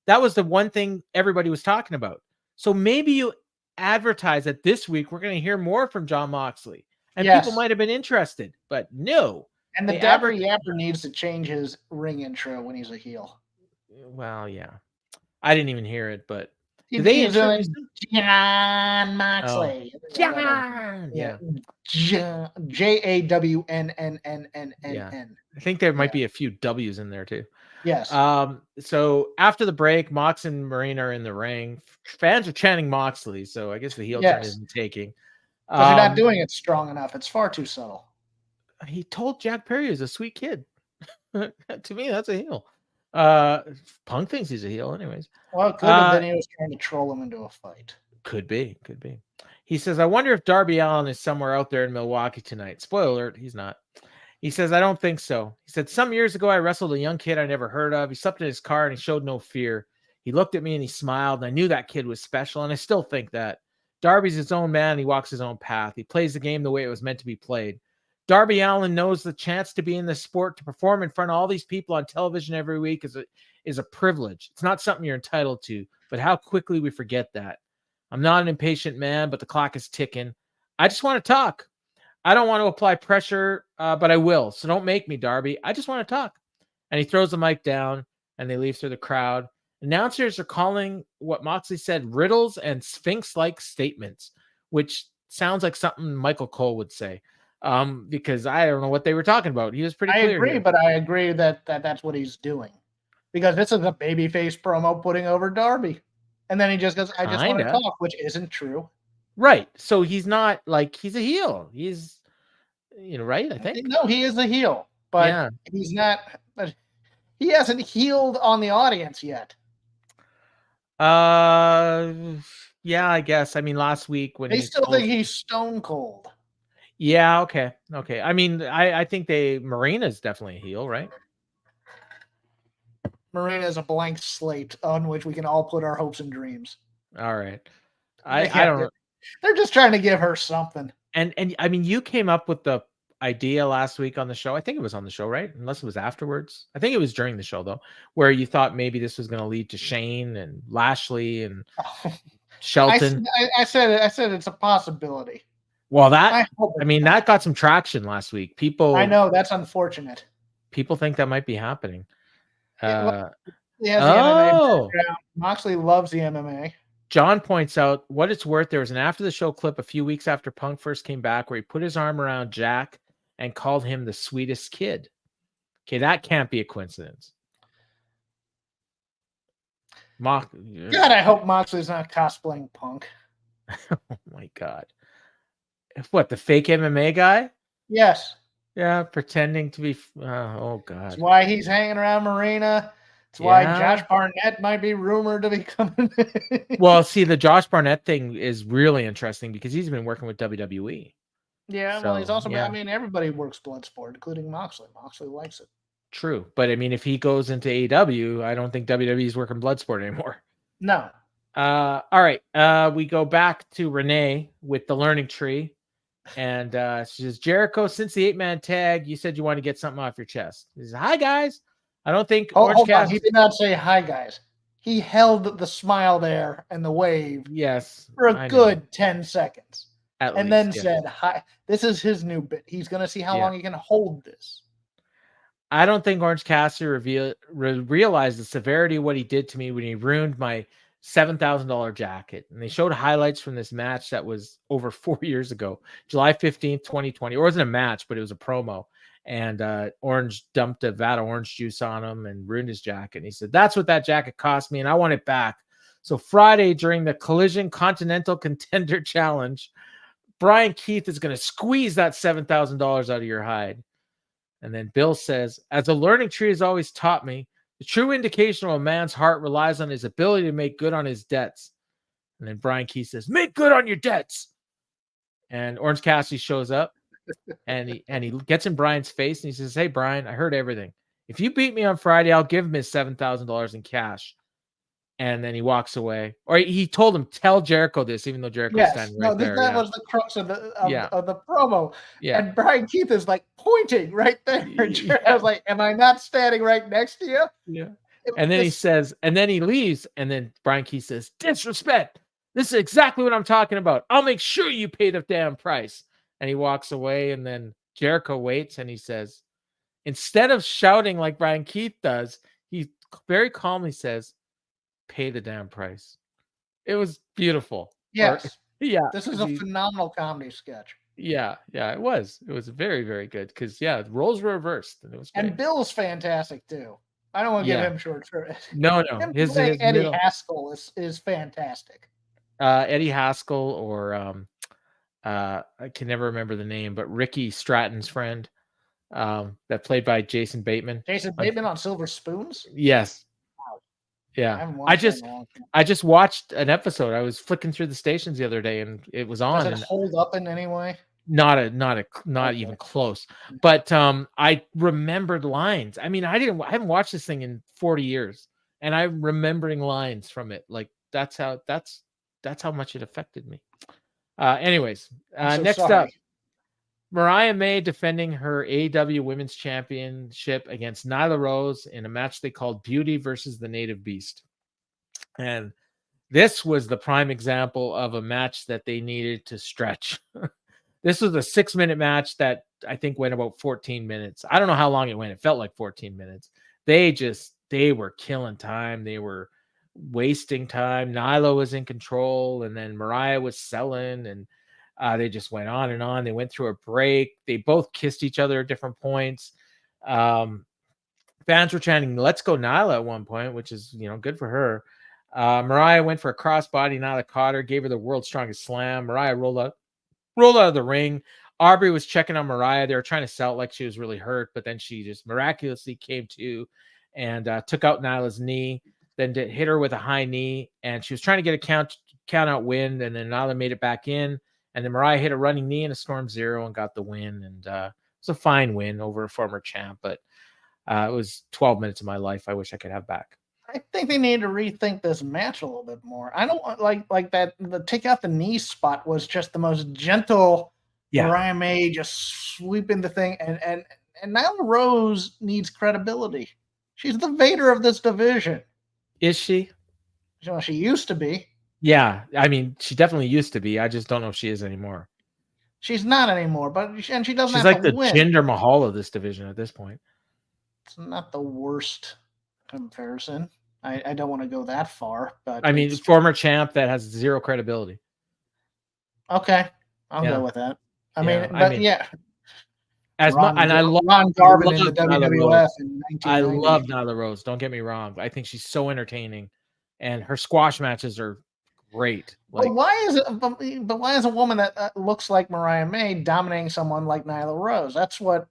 that was the one thing everybody was talking about. So maybe you advertise that this week we're going to hear more from Jon Moxley, and people might have been interested, but no. And the Dabber Yapper needs to change his ring intro when he's a heel. Well, yeah. I didn't even hear it, but they Jon Moxley. Oh. Jon. Yeah. JAWNNNNNN. I think there might be a few W's in there too. Yes. So after the break, Mox and Marina are in the ring. Fans are chanting Moxley, so I guess the heel turn isn't taking. Because you're not doing it strong enough. It's far too subtle. He told Jack Perry he's a sweet kid. To me, that's a heel. Punk thinks he's a heel anyways. Well, it could have been he was trying to troll him into a fight. Could be. He says, "I wonder if Darby Allin is somewhere out there in Milwaukee tonight." Spoiler alert, he's not. He says, "I don't think so." He said, "Some years ago, I wrestled a young kid I never heard of. He slept in his car and he showed no fear. He looked at me and he smiled, and I knew that kid was special, and I still think that. Darby's his own man. He walks his own path. He plays the game the way it was meant to be played. Darby Allin knows the chance to be in this sport, to perform in front of all these people on television every week is a privilege. It's not something you're entitled to, but how quickly we forget that. I'm not an impatient man, but the clock is ticking. I just want to talk. I don't want to apply pressure, but I will. So don't make me, Darby. I just want to talk." And he throws the mic down, and they leave through the crowd. Announcers are calling what Moxley said riddles and sphinx-like statements, which sounds like something Michael Cole would say. Because I don't know what they were talking about. He was pretty clear. I agree, but I agree that that's what he's doing. Because this is a babyface promo putting over Darby. And then he just goes, "I just want to talk," which isn't true. Right. So he's not like he's a heel. He's, right? I think. No, he is a heel. But he's not. But he hasn't healed on the audience yet. Yeah, I guess. I mean, last week when they still think he's stone cold. Yeah, okay. I mean, I think Marina's definitely a heel, right? Marina is a blank slate on which we can all put our hopes and dreams. All right. I don't. They're just trying to give her something. And I mean, you came up with the idea last week on the show. I think it was on the show, right? Unless it was afterwards. I think it was during the show though, where you thought maybe this was going to lead to Shane and Lashley and Shelton. I said it's a possibility. Well, that got some traction last week. People, I know that's unfortunate. People think that might be happening. MMA Moxley loves the MMA. John points out, what it's worth, there was an after the show clip a few weeks after Punk first came back where he put his arm around Jack and called him the sweetest kid. Okay, that can't be a coincidence. God, I hope Moxley's not cosplaying Punk. Oh my God. What, the fake MMA guy? Yes. Yeah, pretending to be. Oh God. That's why he's hanging around Marina. That's why Josh Barnett might be rumored to be coming. Well, see, the Josh Barnett thing is really interesting because he's been working with WWE. Yeah, well, he's also. I mean, everybody works Bloodsport, including Moxley. Moxley likes it. True, but I mean, if he goes into AEW, I don't think WWE is working Bloodsport anymore. No. All right. We go back to Renee with the learning tree. And she says, Jericho, since the 8-man tag, you said you want to get something off your chest. He says, hi, guys. I don't think Hold on. He did not say hi, guys. He held the smile there and the wave for a good 10 seconds. And then said, hi. This is his new bit. He's going to see how long he can hold this. I don't think Orange Cassidy realized the severity of what he did to me when he ruined my $7,000 jacket. And they showed highlights from this match that was over 4 years ago, July 15th, 2020. It wasn't a match, but it was a promo. And Orange dumped a vat of orange juice on him and ruined his jacket. And he said, that's what that jacket cost me, and I want it back. So Friday, during the Collision Continental Contender Challenge, Brian Keith is going to squeeze that $7,000 out of your hide. And then Bill says, as a learning tree has always taught me, the true indication of a man's heart relies on his ability to make good on his debts. And then Brian Keith says, make good on your debts. And Orange Cassidy shows up and he gets in Brian's face and he says, hey, Brian, I heard everything. If you beat me on Friday, I'll give him his $7,000 in cash. And then he walks away. Or he told him, tell Jericho this, even though Jericho's standing right there. That was the crux of the promo. Yeah. And Brian Keith is like pointing right there. I was like, am I not standing right next to you? Yeah. And then he says, and then he leaves. And then Brian Keith says, disrespect. This is exactly what I'm talking about. I'll make sure you pay the damn price. And he walks away. And then Jericho waits and he says, instead of shouting like Brian Keith does, he very calmly says, pay the damn price. It was beautiful. Yes. This is a phenomenal comedy sketch. Yeah, it was. It was very, very good because the roles were reversed and it was great. And Bill's fantastic too. I don't want to give him short shrift. No. His Eddie Haskell is fantastic. Eddie Haskell or I can never remember the name, but Ricky Stratton's friend that played by Jason Bateman. Jason Bateman on Silver Spoons? Yes. Yeah, I just watched an episode. I was flicking through the stations the other day, and it was on. Does it hold up in any way? Not even close. But I remembered lines. I mean, I haven't watched this thing in 40 years, and I'm remembering lines from it. Like that's how much it affected me. Anyways, next up, Mariah May defending her AEW Women's Championship against Nyla Rose in a match they called Beauty versus the Native Beast. And this was the prime example of a match that they needed to stretch. This was a 6-minute match that I think went about 14 minutes. I don't know how long it went. It felt like 14 minutes. They were killing time. They were wasting time. Nyla was in control, and then Mariah was selling, and they just went on and on. They went through a break. They both kissed each other at different points. Fans were chanting, let's go Nyla at one point, which is, good for her. Mariah went for a crossbody. Nyla caught her, gave her the world's strongest slam. Mariah rolled out of the ring. Aubrey was checking on Mariah. They were trying to sell it like she was really hurt, but then she just miraculously came to and took out Nyla's knee, then hit her with a high knee, and she was trying to get a count out win, and then Nyla made it back in. And then Mariah hit a running knee and a Storm Zero and got the win. And it was a fine win over a former champ, but it was 12 minutes of my life I wish I could have back. I think they need to rethink this match a little bit more. I don't want like that. The take out the knee spot was just the most gentle. Mariah May just sweeping the thing. And Nyla Rose needs credibility. She's the Vader of this division. Is she? Well, she used to be. Yeah, I mean, she definitely used to be. I just don't know if she is anymore. She's not anymore, but she doesn't She's have like to the win. Jinder Mahal of this division at this point. It's not the worst comparison. I don't want to go that far, but I mean, former champ that has zero credibility. Okay, I'll go with that. I mean, As much, and I love Ron Garvin in the Nyla WWF Rose. in I 1990. love Nyla Rose. Don't get me wrong. I think she's so entertaining, and her squash matches are great. Like, But why is it? But why is a woman that looks like Mariah May dominating someone like Nyla Rose? That's the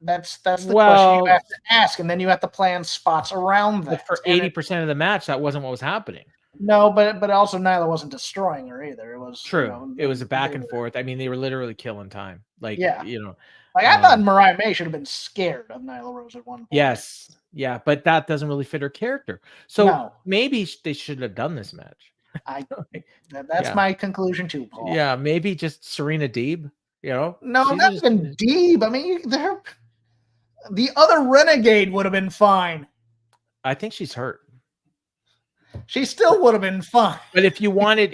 question you have to ask, and then you have to plan spots around that. But for 80% of the match, that wasn't what was happening. No, but also Nyla wasn't destroying her either. It was true. It was a back and forth. I mean, they were literally killing time. Like, like I thought Mariah May should have been scared of Nyla Rose at one point. Yes, yeah, but that doesn't really fit her character. So maybe they should have done this match. That's my conclusion too, Paul. Yeah, maybe just Serena Deeb. No, not even Deeb. I mean, the other Renegade would have been fine. I think she's hurt. She still would have been fine. But if you wanted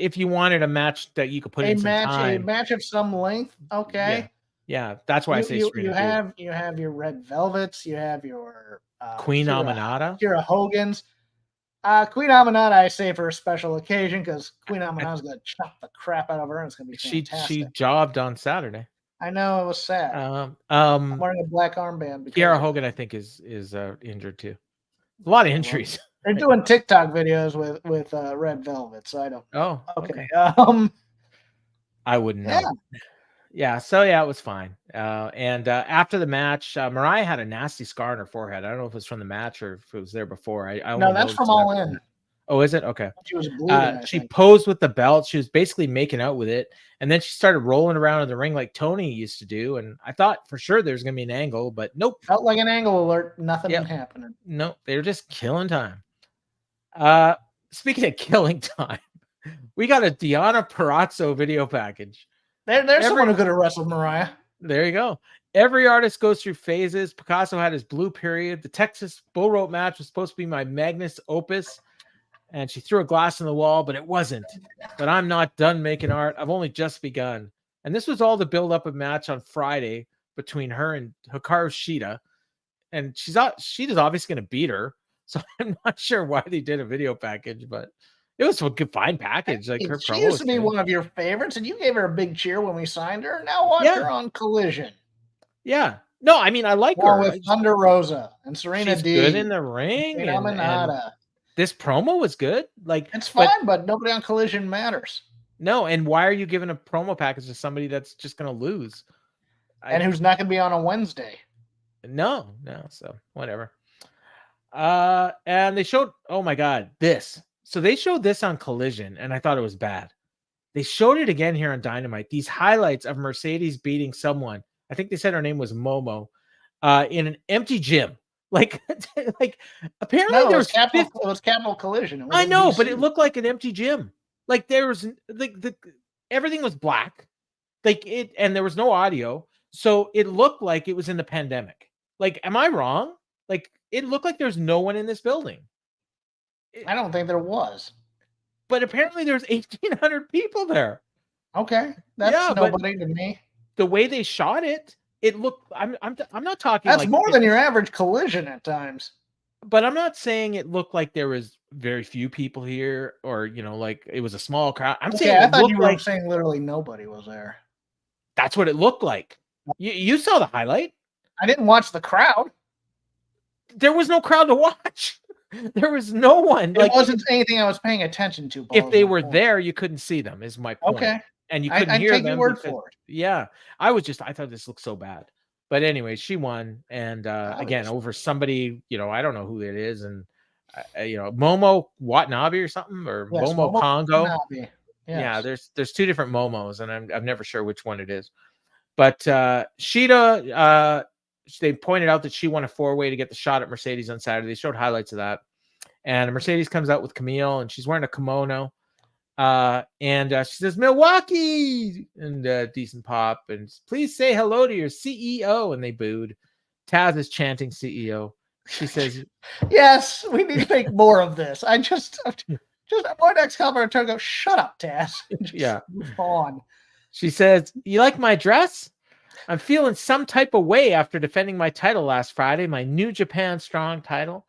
a match that you could put in some time, a match of some length, okay. Yeah, that's why I say Serena you have your Red Velvets, you have your Queen Aminata, Kira Hogan's. Queen Aminata, I say for a special occasion because Queen Aminata's going to chop the crap out of her, and it's going to be fantastic. She jobbed on Saturday. I know, it was sad. I'm wearing a black armband. Kira Hogan, I think, is injured too. A lot of injuries. They're doing TikTok videos with Red Velvet, so I don't. Oh, okay. I wouldn't know. Yeah. So it was fine. And after the match, Mariah had a nasty scar on her forehead. I don't know if it was from the match or if it was there before. No, that's from All In. Oh, is it? Okay. She was bleeding. She posed with the belt. She was basically making out with it, and then she started rolling around in the ring like Tony used to do. And I thought for sure there was going to be an angle, but nope. Felt like an angle alert. Nothing happening. Nope. They were just killing time. Speaking of killing time, we got a Deonna Purrazzo video package. There's someone who could have wrestled Mariah. There you go. Every artist goes through phases. Picasso had his blue period. The Texas bull rope match was supposed to be my magnus opus, and she threw a glass in the wall, but it wasn't. But I'm not done making art. I've only just begun. And this was all to build up a match on Friday between her and Hikaru Shida. And Shida's obviously going to beat her. So I'm not sure why they did a video package, but it was a good, fine package. Like her she used to be one of your favorites, and you gave her a big cheer when we signed her. Now watch her on Collision. Yeah. No, I mean, I like her. With Thunder Rosa and Serena She's D. good in the ring. And this promo was good. Like, it's fine, but nobody on Collision matters. No, and why are you giving a promo package to somebody that's just going to lose? And who's not going to be on a Wednesday? No. So whatever. And they showed, oh my God, this. So they showed this on Collision, and I thought it was bad. They showed it again here on Dynamite. These highlights of Mercedes beating someone. I think they said her name was Momo, in an empty gym. Like apparently there was it was Capital Collision. I know, but it looked like an empty gym. Like there was everything was black, and there was no audio, so it looked like it was in the pandemic. Like, am I wrong? Like, it looked like there's no one in this building. I don't think there was, but apparently there's 1,800 people there. Okay, that's nobody to me. The way they shot it, it looked. I'm not talking. That's like more than your average Collision at times. But I'm not saying it looked like there was very few people here, or like it was a small crowd. I'm saying I thought you were saying literally nobody was there. That's what it looked like. You saw the highlight. I didn't watch the crowd. There was no crowd to watch. There was no one. It wasn't anything I was paying attention to. If they were there, you couldn't see them. Is my point. Okay. And you couldn't hear take them. Your word for it. Yeah, I thought this looked so bad. But anyway, she won, and again over somebody. I don't know who it is, and Momo Watanabe or something, or Momo Congo. Yes. Yeah, there's two different Momos, and I'm never sure which one it is. But Shida, they pointed out that she won a 4-way to get the shot at Mercedes on Saturday. They showed highlights of that, and Mercedes comes out with Camille, and she's wearing a kimono. And she says, Milwaukee, and decent pop, and please say hello to your CEO. And they booed. Taz is chanting CEO. She says, yes, we need to make more of this. I just my next comment to go, shut up, Taz. Move on. She says, you like my dress? I'm feeling some type of way after defending my title last Friday, my New Japan Strong title.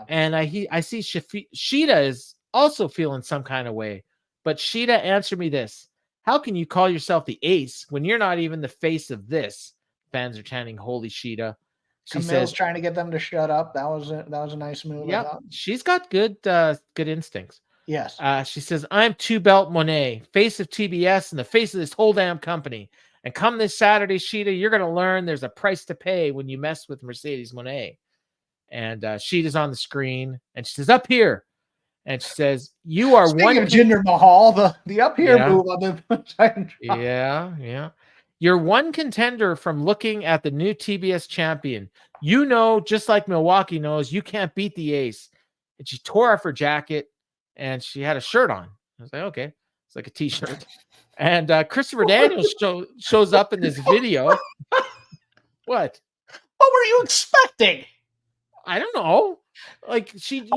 And I see Shida is also feeling some kind of way. But Shida, answer me this. How can you call yourself the ace when you're not even the face of this? fans are chanting "Holy Shida." She Camille's says, trying to get them to shut up. That was a nice move. I "Yep, thought. she's got good instincts." Yes. She says, "I'm Two Belt Monet, face of TBS and the face of this whole damn company. And come this Saturday, Shida, you're going to learn there's a price to pay when you mess with Mercedes Monet." And Sheeta's on the screen, and she says, "Up here." And she says, "You are Speaking one." of Jinder Mahal, the up here move on the Yeah. You're one contender from looking at the new TBS champion. You know, just like Milwaukee knows, you can't beat the ace. And she tore off her jacket, and she had a shirt on. I was like, okay, it's like a t-shirt. And Christopher Daniels shows up in this video. What? What were you expecting? I don't know. Like she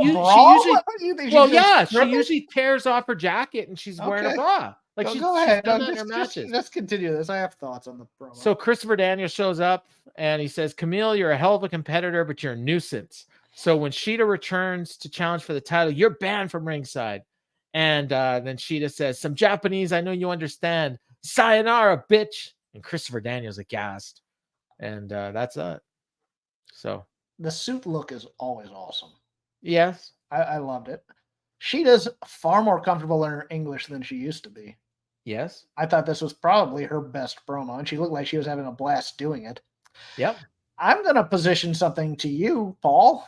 usually tears off her jacket and she's wearing a bra. Like go ahead. Let's continue this. I have thoughts on the promo. So Christopher Daniels shows up and he says, "Camille, you're a hell of a competitor, but you're a nuisance. So when Shida returns to challenge for the title, you're banned from ringside." And then Shida says, "Some Japanese, I know you understand. Sayonara, bitch." And Christopher Daniels aghast. And that's it. So the suit look is always awesome. Yes. I loved it. Shida's far more comfortable in her English than she used to be. Yes. I thought this was probably her best promo, and she looked like she was having a blast doing it. Yep. I'm going to position something to you, Paul.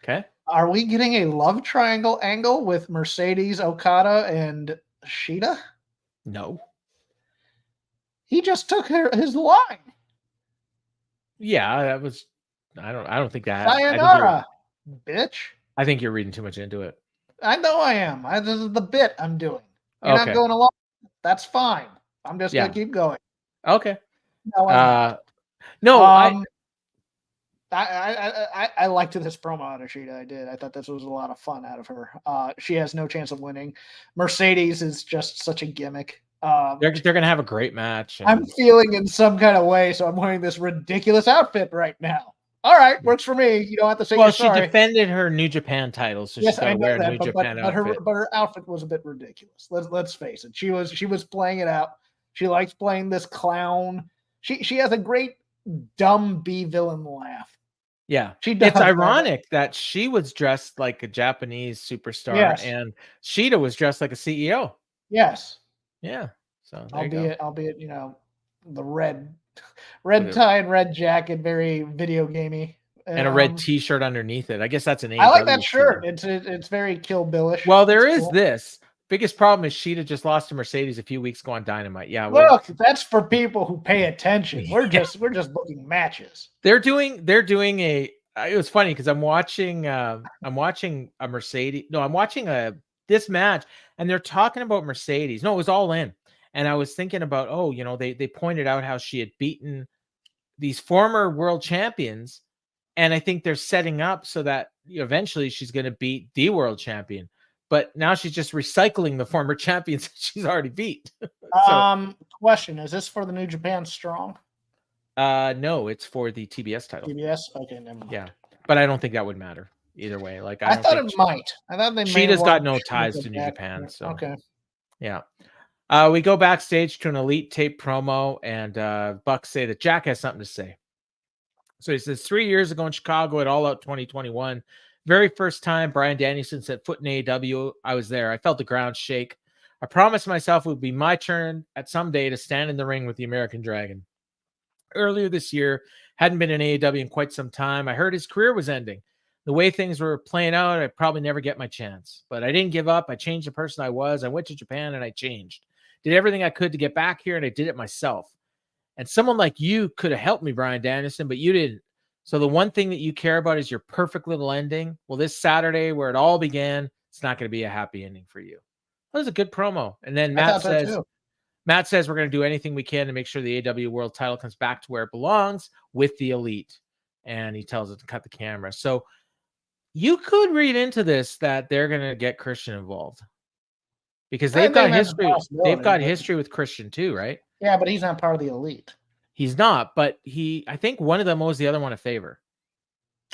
Okay. Are we getting a love triangle angle with Mercedes, Okada, and Shida? No. He just took his line. Yeah, that was. I don't think that. Sayonara, bitch. I think you're reading too much into it. I know I am. This is the bit I'm doing. You're not going along. That's fine. I'm just going to keep going. Okay. No, I liked this promo out of Shida. I did. I thought this was a lot of fun out of her. She has no chance of winning. Mercedes is just such a gimmick. They're going to have a great match. I'm feeling in some kind of way, so I'm wearing this ridiculous outfit right now. All right, works for me. You don't have to say. Well, she defended her New Japan title, so yes, she's got to wear a New Japan outfit. But her outfit was a bit ridiculous. Let's face it. She was playing it out. She likes playing this clown. She has a great dumb B villain laugh. Yeah, it's ironic that she was dressed like a Japanese superstar and Shida was dressed like a CEO. Yes. Yeah. So albeit the red tie and red jacket, very video gamey, and a red T-shirt underneath it. I guess that's an AEW I like that shirt. It's very Kill Billish. Well, there is cool. This biggest problem is Shida just lost to Mercedes a few weeks ago on Dynamite. Yeah, look, that's for people who pay attention. We're just booking matches. They're doing a. It was funny because I'm watching a Mercedes. No, I'm watching this match, and they're talking about Mercedes. No, it was All In. And I was thinking about, they pointed out how she had beaten these former world champions. And I think they're setting up so that eventually she's going to beat the world champion. But now she's just recycling the former champions she's already beat. Question, is this for the New Japan Strong? No, it's for the TBS title. TBS? Okay, never mind. Yeah. But I don't think that would matter either way. Like I thought it might. I thought they Sheeta's got no ties to New Japan. So okay. Yeah. We go backstage to an Elite tape promo, and Bucks say that Jack has something to say. So he says, 3 years ago in Chicago at All Out 2021, very first time Bryan Danielson set foot in AEW, I was there. I felt the ground shake. I promised myself it would be my turn at some day to stand in the ring with the American Dragon. Earlier this year, hadn't been in AEW in quite some time. I heard his career was ending. The way things were playing out, I'd probably never get my chance. But I didn't give up. I changed the person I was. I went to Japan and I changed. Did everything I could to get back here, and I did it myself. And someone like you could have helped me, Bryan Danielson, but you didn't. So the one thing that you care about is your perfect little ending. Well, this Saturday, where it all began, it's not going to be a happy ending for you. That was a good promo. And then Matt says we're going to do anything we can to make sure the AEW World title comes back to where it belongs with the Elite. And he tells it to cut the camera. So you could read into this that they're going to get Christian involved. Because they've got history. They've got history with Christian too, right? Yeah, but he's not part of the Elite. He's not, but I think one of them owes the other one a favor.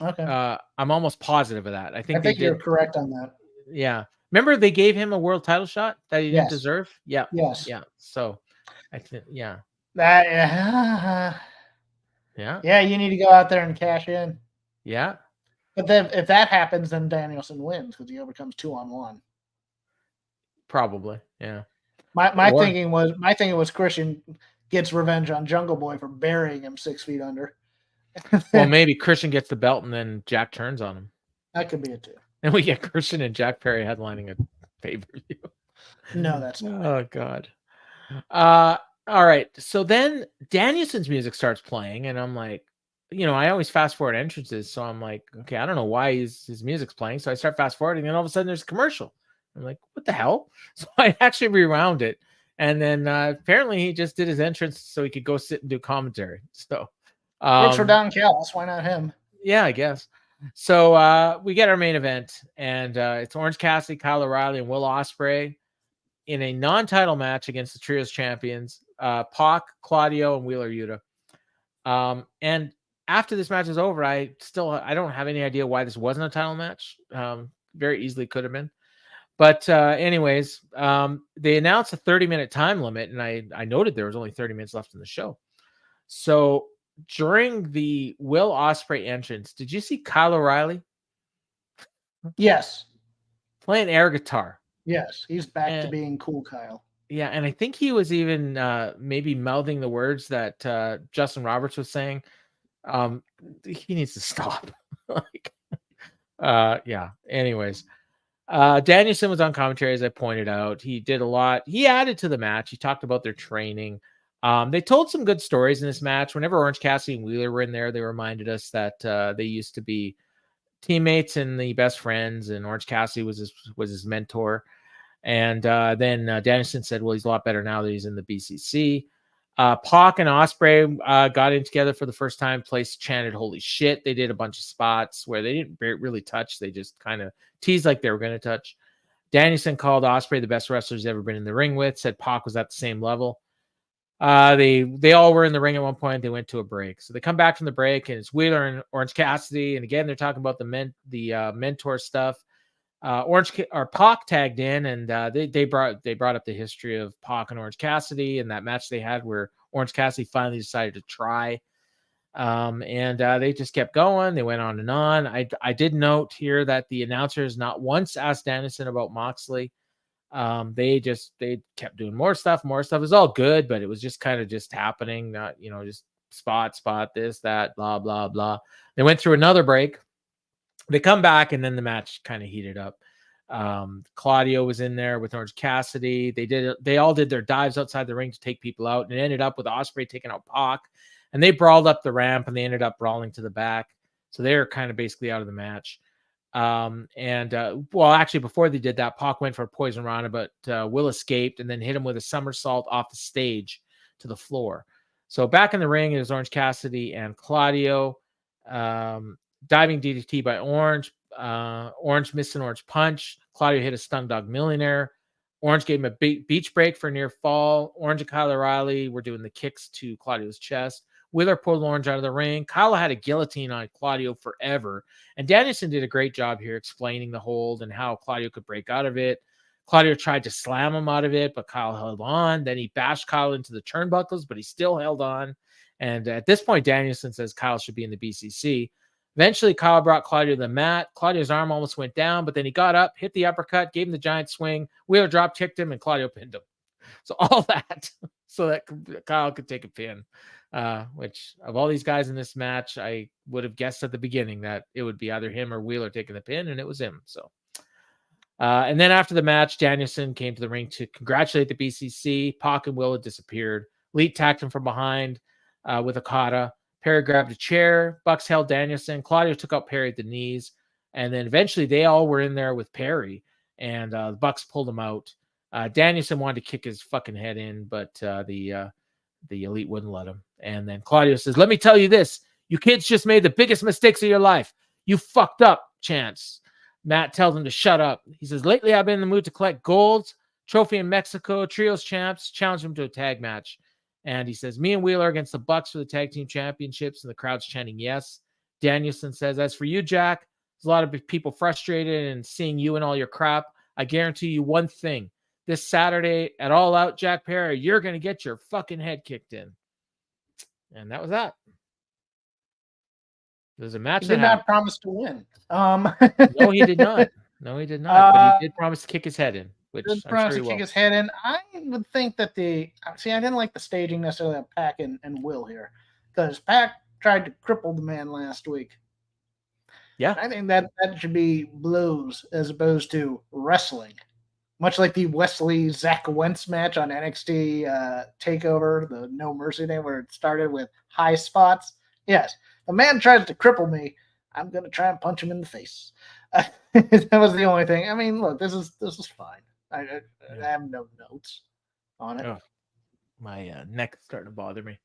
Okay. I'm almost positive of that. I think you're correct on that. Yeah. Remember they gave him a world title shot that he didn't deserve? Yeah. Yes. Yeah. So I think, yeah. Yeah. Yeah, you need to go out there and cash in. Yeah. But then if that happens, then Danielson wins because he overcomes 2-on-1. Probably. Yeah. My thinking was Christian gets revenge on Jungle Boy for burying him 6 feet under. Well, maybe Christian gets the belt and then Jack turns on him. That could be it too. And we get Christian and Jack Perry headlining a pay-per-view. No, that's not. Oh God. All right. So then Danielson's music starts playing, and I'm like, I always fast forward entrances, so I'm like, okay, I don't know why his music's playing. So I start fast forwarding, and all of a sudden there's a commercial. I'm like, what the hell? So I actually rewound it, and then apparently he just did his entrance so he could go sit and do commentary. So Works for Don Callis. Why not him? Yeah, I guess. So we get our main event, and it's Orange Cassidy, Kyle O'Reilly, and Will Ospreay in a non-title match against the Trios champions, PAC, Claudio, and Wheeler Yuta. And after this match is over, I don't have any idea why this wasn't a title match. Very easily could have been. But anyways, they announced a 30-minute time limit, and I noted there was only 30 minutes left in the show. So during the Will Ospreay entrance, did you see Kyle O'Reilly? Yes. Playing air guitar. Yes, he's back to being cool, Kyle. Yeah, and I think he was even maybe mouthing the words that Justin Roberts was saying. He needs to stop. Yeah. Anyways, Danielson was on commentary, as I pointed out. He did a lot. He added to the match. He talked about their training. They told some good stories in this match. Whenever Orange Cassidy and Wheeler were in there, they reminded us that they used to be teammates and the best friends, and Orange Cassidy was his mentor. And then Danielson said, well, he's a lot better now that he's in the BCC. PAC and Ospreay got in together for the first time. Place chanted, holy shit. They did a bunch of spots where they didn't really touch. They just kind of teased like they were going to touch. Danielson called Ospreay the best wrestler he's ever been in the ring with, said PAC was at the same level. They all were in the ring at one point. They went to a break. So they come back from the break, and it's Wheeler and Orange Cassidy. And again, they're talking about the mentor stuff. PAC tagged in, and they brought up the history of PAC and Orange Cassidy and that match they had where Orange Cassidy finally decided to try. And they just kept going. They went on and on. I did note here that the announcers not once asked Danielson about Moxley. They kept doing more stuff. It was all good, but it was just kind of just happening. Not, just spot this, that, blah, blah, blah. They went through another break. They come back, and then the match kind of heated up. Claudio was in there with Orange Cassidy. They all did their dives outside the ring to take people out, and it ended up with Ospreay taking out PAC, and they brawled up the ramp, and they ended up brawling to the back. So they were kind of basically out of the match. Actually, before they did that, PAC went for a poison rana, but Will escaped and then hit him with a somersault off the stage to the floor. So back in the ring, it was Orange Cassidy and Claudio. Diving DDT by Orange. Orange missed an Orange punch. Claudio hit a stun dog millionaire. Orange gave him a beach break for near fall. Orange and Kyle O'Reilly were doing the kicks to Claudio's chest. Wheeler pulled Orange out of the ring. Kyle had a guillotine on Claudio forever. And Danielson did a great job here explaining the hold and how Claudio could break out of it. Claudio tried to slam him out of it, but Kyle held on. Then he bashed Kyle into the turnbuckles, but he still held on. And at this point, Danielson says Kyle should be in the BCC. Eventually, Kyle brought Claudio to the mat. Claudio's arm almost went down, but then he got up, hit the uppercut, gave him the giant swing. Wheeler drop kicked him, and Claudio pinned him. So all that so that Kyle could take a pin, which of all these guys in this match, I would have guessed at the beginning that it would be either him or Wheeler taking the pin, and it was him. So, and then after the match, Danielson came to the ring to congratulate the BCC. PAC and Will had disappeared. Elite attacked him from behind with Okada. Perry grabbed a chair. Bucks held Danielson. Claudio took out Perry at the knees. And then eventually they all were in there with Perry. And the Bucks pulled him out. Danielson wanted to kick his fucking head in, but the Elite wouldn't let him. And then Claudio says, let me tell you this. You kids just made the biggest mistakes of your life. You fucked up, Chance. Matt tells him to shut up. He says, lately I've been in the mood to collect golds, trophy in Mexico, trios champs, challenge him to a tag match. And he says, me and Wheeler against the Bucks for the tag team championships. And the crowd's chanting yes. Danielson says, as for you, Jack, there's a lot of people frustrated and seeing you and all your crap. I guarantee you one thing. This Saturday at All Out, Jack Perry, you're going to get your fucking head kicked in. And that was that. There's a match. He did not promise to win. No, he did not. No, he did not. But he did promise to kick his head in, which did I'm promise sure to he kick will. his head in. I would think that I didn't like the staging necessarily of PAC and Will here, because PAC tried to cripple the man last week. Yeah, I think that should be blows as opposed to wrestling. Much like the Wesley Zach Wentz match on NXT Takeover, the No Mercy thing, where it started with high spots. Yes, the man tries to cripple me. I'm gonna try and punch him in the face. That was the only thing. I mean, look, this is fine. I have no notes on it. Oh, my neck is starting to bother me.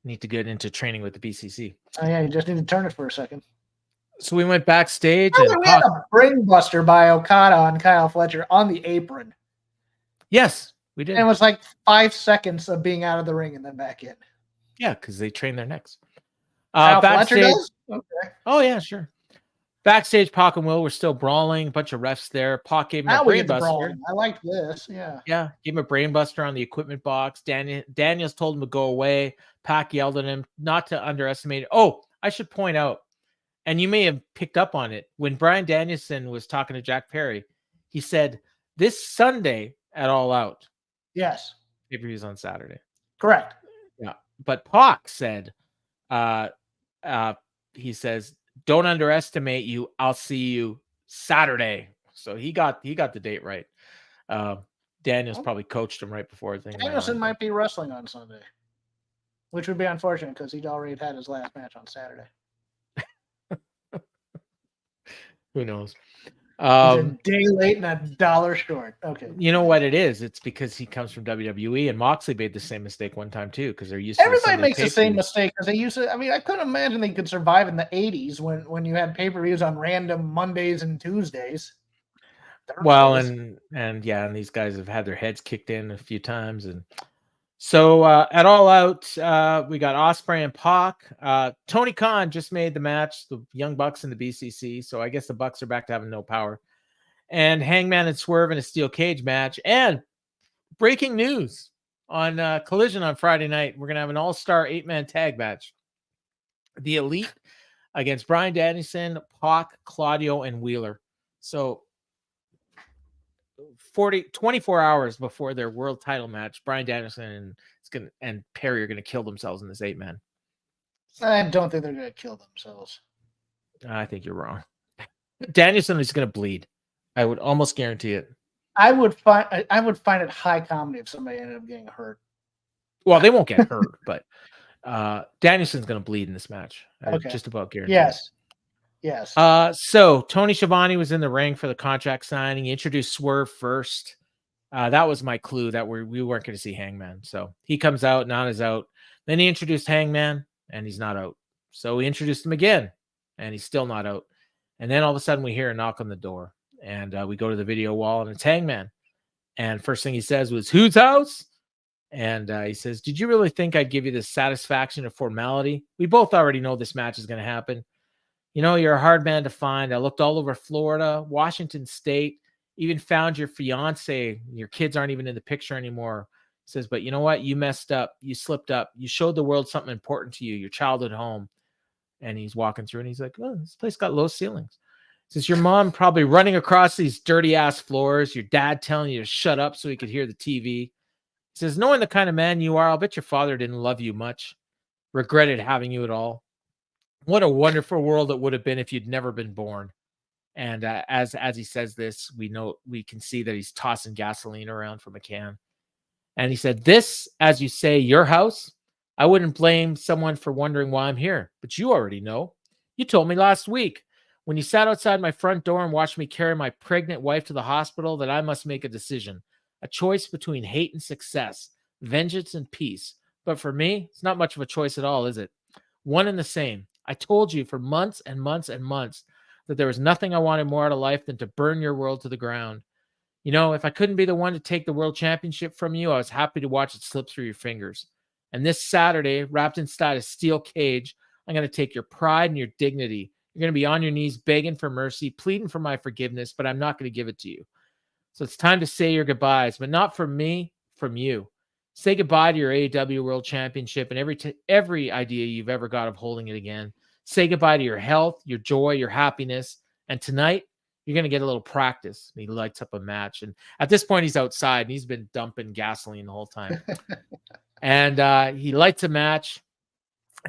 Need to get into training with the BCC. Oh yeah, you just need to turn it for a second. So we went backstage and we had a brainbuster by Okada on Kyle Fletcher on the apron. Yes, we did. And it was like 5 seconds of being out of the ring and then back in. Yeah, because they train their necks. Kyle Fletcher does? Okay. Oh yeah, sure. Backstage, Pac and Will were still brawling. A bunch of refs there. Pac gave him a brainbuster. I like this. Yeah. Yeah, gave him a brainbuster on the equipment box. Daniels told him to go away. Pac yelled at him not to underestimate. Oh, I should point out, and you may have picked up on it, when Bryan Danielson was talking to Jack Perry, he said, this Sunday at All Out. Yes. Pay-per-views on Saturday. Correct. Yeah. But Pac said, he says, don't underestimate you. I'll see you Saturday. So he got the date right. Daniels probably coached him right before the thing. Danielson might be wrestling on Sunday, which would be unfortunate because he'd already had his last match on Saturday. Who knows? He's a day late and $1 short. Okay. You know what it is? It's because he comes from WWE, and Moxley made the same mistake one time too, because they're used to everybody makes the same mistake because they used to. I mean, I couldn't imagine they could survive in the 80s when you had pay-per-views on random Mondays and Tuesdays. Well, and these guys have had their heads kicked in a few times, and so at All Out, we got Ospreay and Pac. Tony Khan just made the match, the Young Bucks and the BCC. So I guess the Bucks are back to having no power. And Hangman and Swerve in a steel cage match. And breaking news on Collision on Friday night, we're gonna have an all-star 8-man tag match. The Elite against Bryan Danielson, Pac, Claudio, and Wheeler. So 24 hours before their world title match, Bryan Danielson and Perry are going to kill themselves in this 8-man. I don't think they're going to kill themselves. I think you're wrong. Danielson is going to bleed. I would almost guarantee it. I would find it high comedy if somebody ended up getting hurt. Well, they won't get hurt, but Danielson's going to bleed in this match. Okay. Just about guarantee. Yes. So Tony Schiavone was in the ring for the contract signing. He introduced Swerve first. That was my clue that we weren't going to see Hangman. So he comes out, Nana's out. Then he introduced Hangman, and he's not out. So we introduced him again, and he's still not out. And then all of a sudden we hear a knock on the door, and we go to the video wall, and it's Hangman. And first thing he says was, "Whose house?" And he says, "Did you really think I'd give you the satisfaction of formality? We both already know this match is going to happen. You know, you're a hard man to find. I looked all over Florida, Washington State, even found your fiance. Your kids aren't even in the picture anymore." He says, "But you know what? You messed up. You slipped up. You showed the world something important to you, your childhood home." And he's walking through and he's like, "Oh, this place got low ceilings." He says, "Your mom probably running across these dirty ass floors, your dad telling you to shut up so he could hear the TV." He says, "Knowing the kind of man you are, I'll bet your father didn't love you much, regretted having you at all. What a wonderful world it would have been if you'd never been born." And as he says this, we can see that he's tossing gasoline around from a can. And he said, "This, as you say, your house. I wouldn't blame someone for wondering why I'm here, but you already know. You told me last week when you sat outside my front door and watched me carry my pregnant wife to the hospital that I must make a decision, a choice between hate and success, vengeance and peace. But for me, it's not much of a choice at all, is it? One and the same. I told you for months and months and months that there was nothing I wanted more out of life than to burn your world to the ground. You know, if I couldn't be the one to take the world championship from you, I was happy to watch it slip through your fingers. And this Saturday, wrapped inside a steel cage, I'm going to take your pride and your dignity. You're going to be on your knees begging for mercy, pleading for my forgiveness, but I'm not going to give it to you. So it's time to say your goodbyes, but not from me, from you. Say goodbye to your AEW World Championship and every idea you've ever got of holding it again. say goodbye to your health, your joy, your happiness. And tonight, you're going to get a little practice. And he lights up a match. And at this point, he's outside and he's been dumping gasoline the whole time. And he lights a match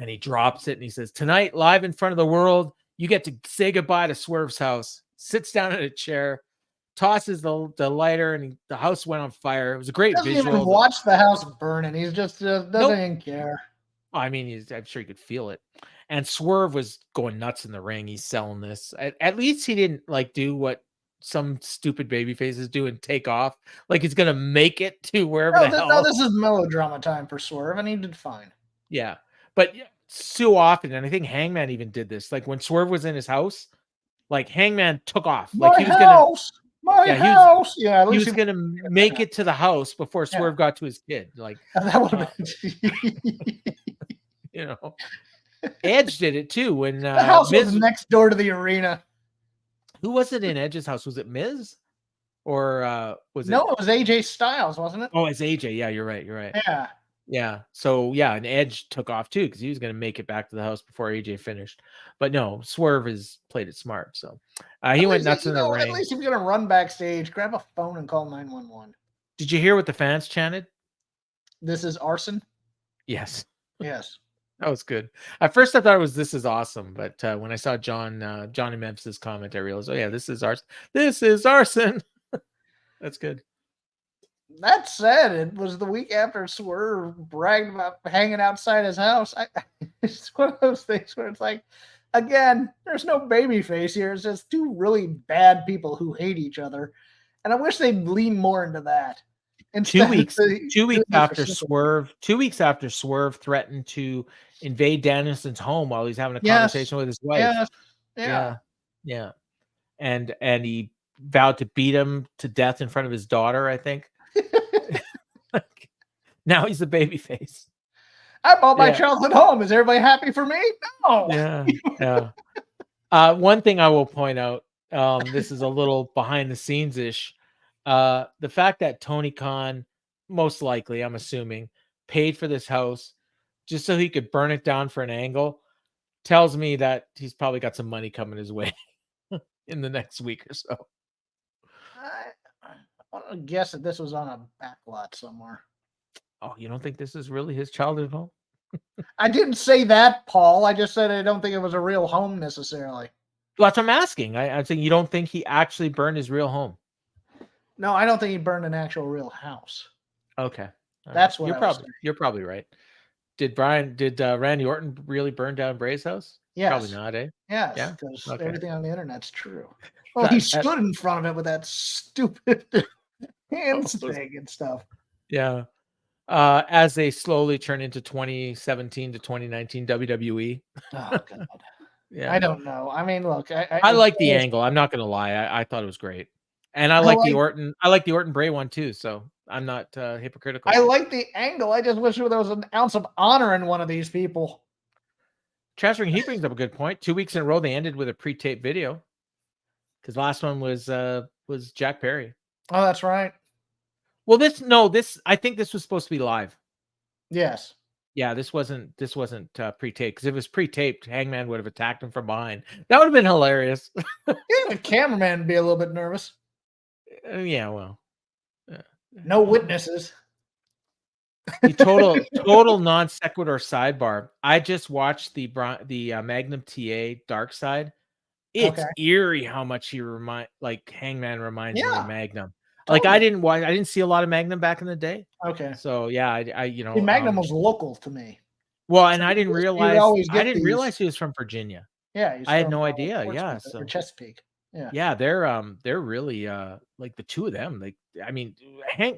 and he drops it. And he says, tonight, live in front of the world, you get to say goodbye to Swerve's house. Sits down in a chair, tosses the lighter, and the house went on fire. It was a great doesn't visual. Even watch the house burning. He's just doesn't even care. I mean, I'm sure you could feel it. And Swerve was going nuts in the ring. He's selling this. At least he didn't like do what some stupid baby faces do and take off. Like he's gonna make it to wherever the hell. No, this is melodrama time for Swerve, and he did fine. Yeah, but so often, and I think Hangman even did this. Like when Swerve was in his house, like Hangman took off. Like he was he was gonna make it to the house before Swerve got to his kid. Like that would have been. You know, Edge did it too when the house was next door to the arena. Who was it in Edge's house? Was it Miz? Or was it? No, it was AJ Styles, wasn't it? Oh, it's AJ. Yeah, you're right. Yeah. Yeah. So yeah, and Edge took off too because he was going to make it back to the house before AJ finished. But no, Swerve has played it smart. So he went nuts in the ring. At least he's going to run backstage, grab a phone, and call 911. Did you hear what the fans chanted? This is arson. Yes. Yes. That was good. At first, I thought it was "This is awesome," but when I saw Johnny Memphis's comment, I realized, oh yeah, this is arson. This is arson. That's good. That said, it was the week after Swerve bragged about hanging outside his house. It's one of those things where it's like, again, there's no baby face here. It's just two really bad people who hate each other, and I wish they'd lean more into that. 2 weeks. 2 weeks after Swerve. 2 weeks after Swerve threatened to invade Danielson's home while he's having a conversation with his wife. Yeah. And he vowed to beat him to death in front of his daughter, I think. Now he's a baby face. I bought my childhood home. Is everybody happy for me? No. Yeah. One thing I will point out, this is a little behind the scenes ish. The fact that Tony Khan, most likely, I'm assuming, paid for this house just so he could burn it down for an angle tells me that he's probably got some money coming his way in the next week or so. I want to guess that this was on a back lot somewhere. Oh, you don't think this is really his childhood home? I didn't say that, Paul. I just said I don't think it was a real home necessarily. Well, that's what I'm asking. I'm saying you don't think he actually burned his real home? No, I don't think he burned an actual real house. Okay. That's what you're probably right. Did Randy Orton really burn down Bray's house? Yes. Probably not, eh? Yes, yeah, because everything on the internet's true. Well, he stood in front of it with that stupid handstand and stuff. Yeah. As they slowly turn into 2017 to 2019 WWE. Oh God. Yeah. I don't know. I mean, look, I like the angle. I'm not gonna lie. I thought it was great. And I like the Orton Bray one too, so I'm not hypocritical. I like the angle. I just wish there was an ounce of honor in one of these people. Transferring, he brings up a good point. 2 weeks in a row, they ended with a pre-tape video. Because last one was Jack Perry. Oh, that's right. Well, I think this was supposed to be live. Yes. Yeah, this wasn't pre-taped. Because if it was pre-taped, Hangman would have attacked him from behind. That would have been hilarious. The cameraman would be a little bit nervous. Yeah, well. No witnesses. The total non sequitur sidebar. I just watched the Magnum TA Dark Side. It's eerie how much Hangman reminds me of Magnum. Like I didn't see a lot of Magnum back in the day. Okay. So yeah, Magnum was local to me. Well, and I didn't realize realize he was from Virginia. Yeah, I had no idea. Yeah, so Chesapeake. Yeah, they're really like the two of them. Like, I mean,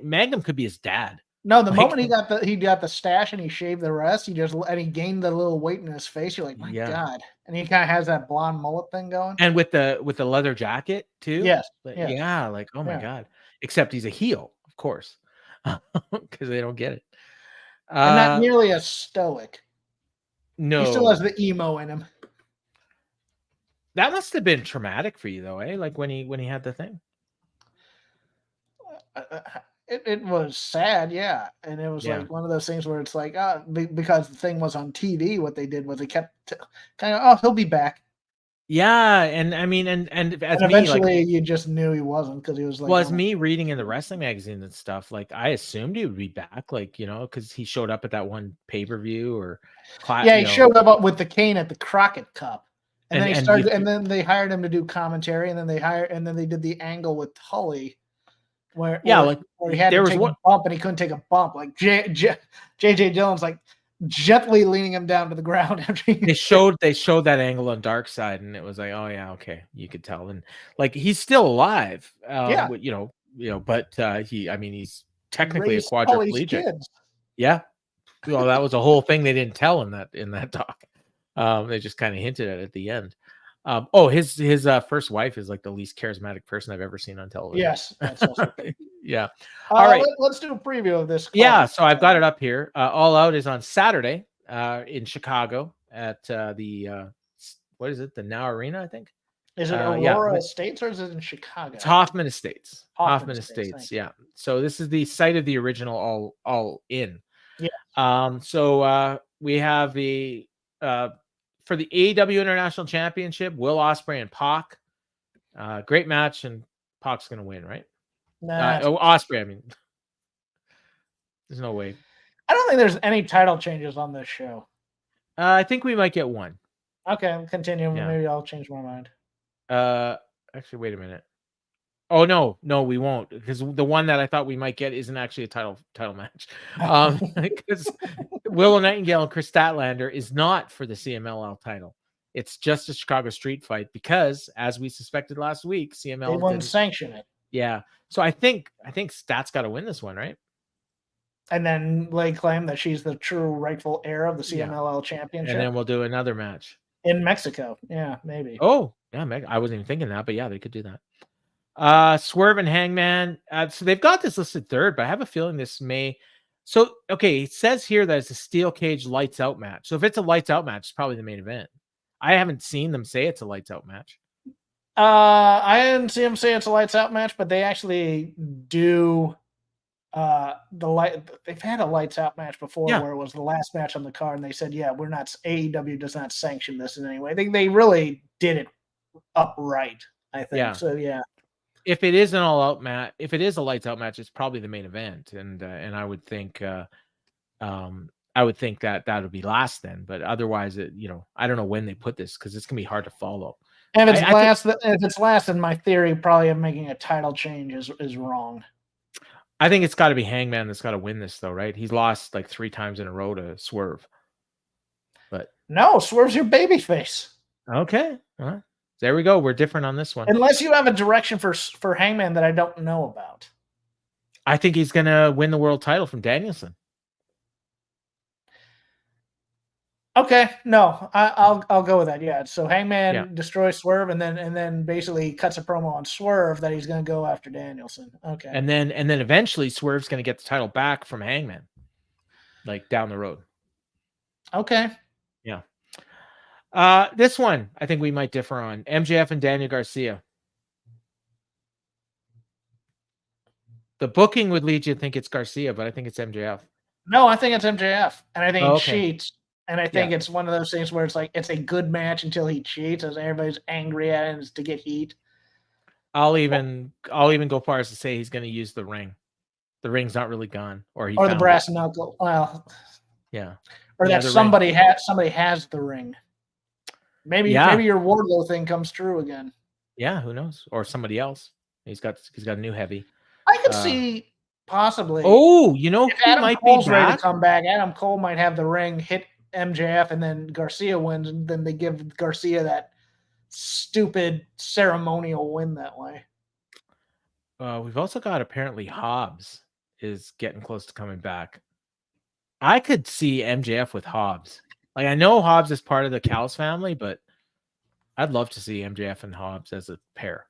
Magnum could be his dad. No, the moment he got the stash and he shaved the rest, he gained the little weight in his face. You're like, my God. And he kind of has that blonde mullet thing going. And with the leather jacket too. Yes. Yeah, like, oh my God. Except he's a heel, of course. Because they don't get it. And not nearly as stoic. No. He still has the emo in him. That must have been traumatic for you though, eh? Like when he had the thing. It was sad, yeah, and it was Yeah. like one of those things where it's like, because the thing was on TV, what they did was they kept kind of, oh, he'll be back, Yeah, and I mean, and as and me, like, eventually you just knew he wasn't because he was like, well, as almost me reading in the wrestling magazines and stuff, like, I assumed he would be back, like, because he showed up at that one pay-per-view or yeah, he showed up with the cane at the Crockett Cup, and then and you and then they hired him to do commentary, and then they did the angle with Tully where yeah, like, where he had to there was take a one bump and he couldn't take a bump, like JJ Dillon's like gently leaning him down to the ground after he they showed that angle on Dark Side, and it was like, "Oh, yeah, okay," you could tell, and, like, he's still alive, yeah, but, but, I mean, he's technically a raised Tully's quadriplegic. kids. Yeah. Well, that was a whole thing they didn't tell in that talk. They just kinda hinted at it at the end. His first wife is, like, the least charismatic person I've ever seen on television. Yes, that's also Yeah. All right. let's do a preview of this. Yeah, so I've got it up here. All Out is on Saturday, in Chicago at, what is it? The Now Arena, I think? Is it Yeah, Aurora Estates or is it in Chicago? it's Hoffman Estates. Hoffman Hoffman Estates, Estates, yeah. So this is the site of the original All In. Yeah. So we have the for the AEW International Championship, Will Ospreay and PAC. Great match, and PAC's gonna win, right? Nah, Ospreay. I mean, there's no way. I don't think there's any title changes on this show. I think we might get one. Okay, continue. Yeah. Maybe I'll change my mind. Actually, wait a minute. Oh no, we won't, because the one that I thought we might get isn't actually a title match. Because Willow Nightingale and Chris Statlander is not for the CMLL title. It's just a Chicago street fight because, as we suspected last week, CMLL they wouldn't sanction it. Yeah, so I think Stat's got to win this one, right? And then lay claim that she's the true rightful heir of the CMLL championship. And then we'll do another match in Mexico. Yeah, maybe. Oh, yeah, I wasn't even thinking that, but yeah, they could do that. Swerve and Hangman. So they've got this listed third, but I have a feeling this may. So, okay, it says here that it's a steel cage lights out match. So if it's a lights out match, it's probably the main event. I haven't seen them say it's a lights out match. I didn't see them say it's a lights out match, but they actually do. They've had a lights out match before where it was the last match on the card, and they said, yeah, we're not, AEW does not sanction this in any way. They really did it upright, I think. Yeah. So yeah. If it is an all out match, if it is a lights out match, it's probably the main event. And I would think that would be last then, but otherwise I don't know when they put this, because it's gonna be hard to follow. And if it's last, then my theory probably of making a title change is wrong. I think it's got to be Hangman that's got to win this, though, right? He's lost like 3 times in a row to Swerve. But no, Swerve's your babyface. Okay, there we go. We're different on this one. Unless you have a direction for Hangman that I don't know about. I think he's gonna win the world title from Danielson. Okay, no, I'll go with that. Yeah, so Hangman destroys Swerve, and then basically cuts a promo on Swerve that he's going to go after Danielson. Okay, and then eventually Swerve's going to get the title back from Hangman, like down the road. Okay, yeah. This one I think we might differ on. MJF and Daniel Garcia. The booking would lead you to think it's Garcia, but I think it's MJF. No, I think it's MJF, and I think he cheats. And I think it's one of those things where it's like it's a good match until he cheats, as everybody's angry at him to get heat. I'll even go far as to say he's going to use the ring. The ring's not really gone, or the brass knuckle. Well, yeah, or that somebody has the ring. Maybe your Wardlow thing comes true again. Yeah, who knows? Or somebody else. He's got a new heavy. I could see possibly. Oh, if Adam might Cole's be ready to come back. Adam Cole might have the ring hit MJF, and then Garcia wins, and then they give Garcia that stupid ceremonial win that way. We've also got apparently Hobbs is getting close to coming back. I could see MJF with Hobbs. Like, I know Hobbs is part of the Callis family, but I'd love to see MJF and Hobbs as a pair.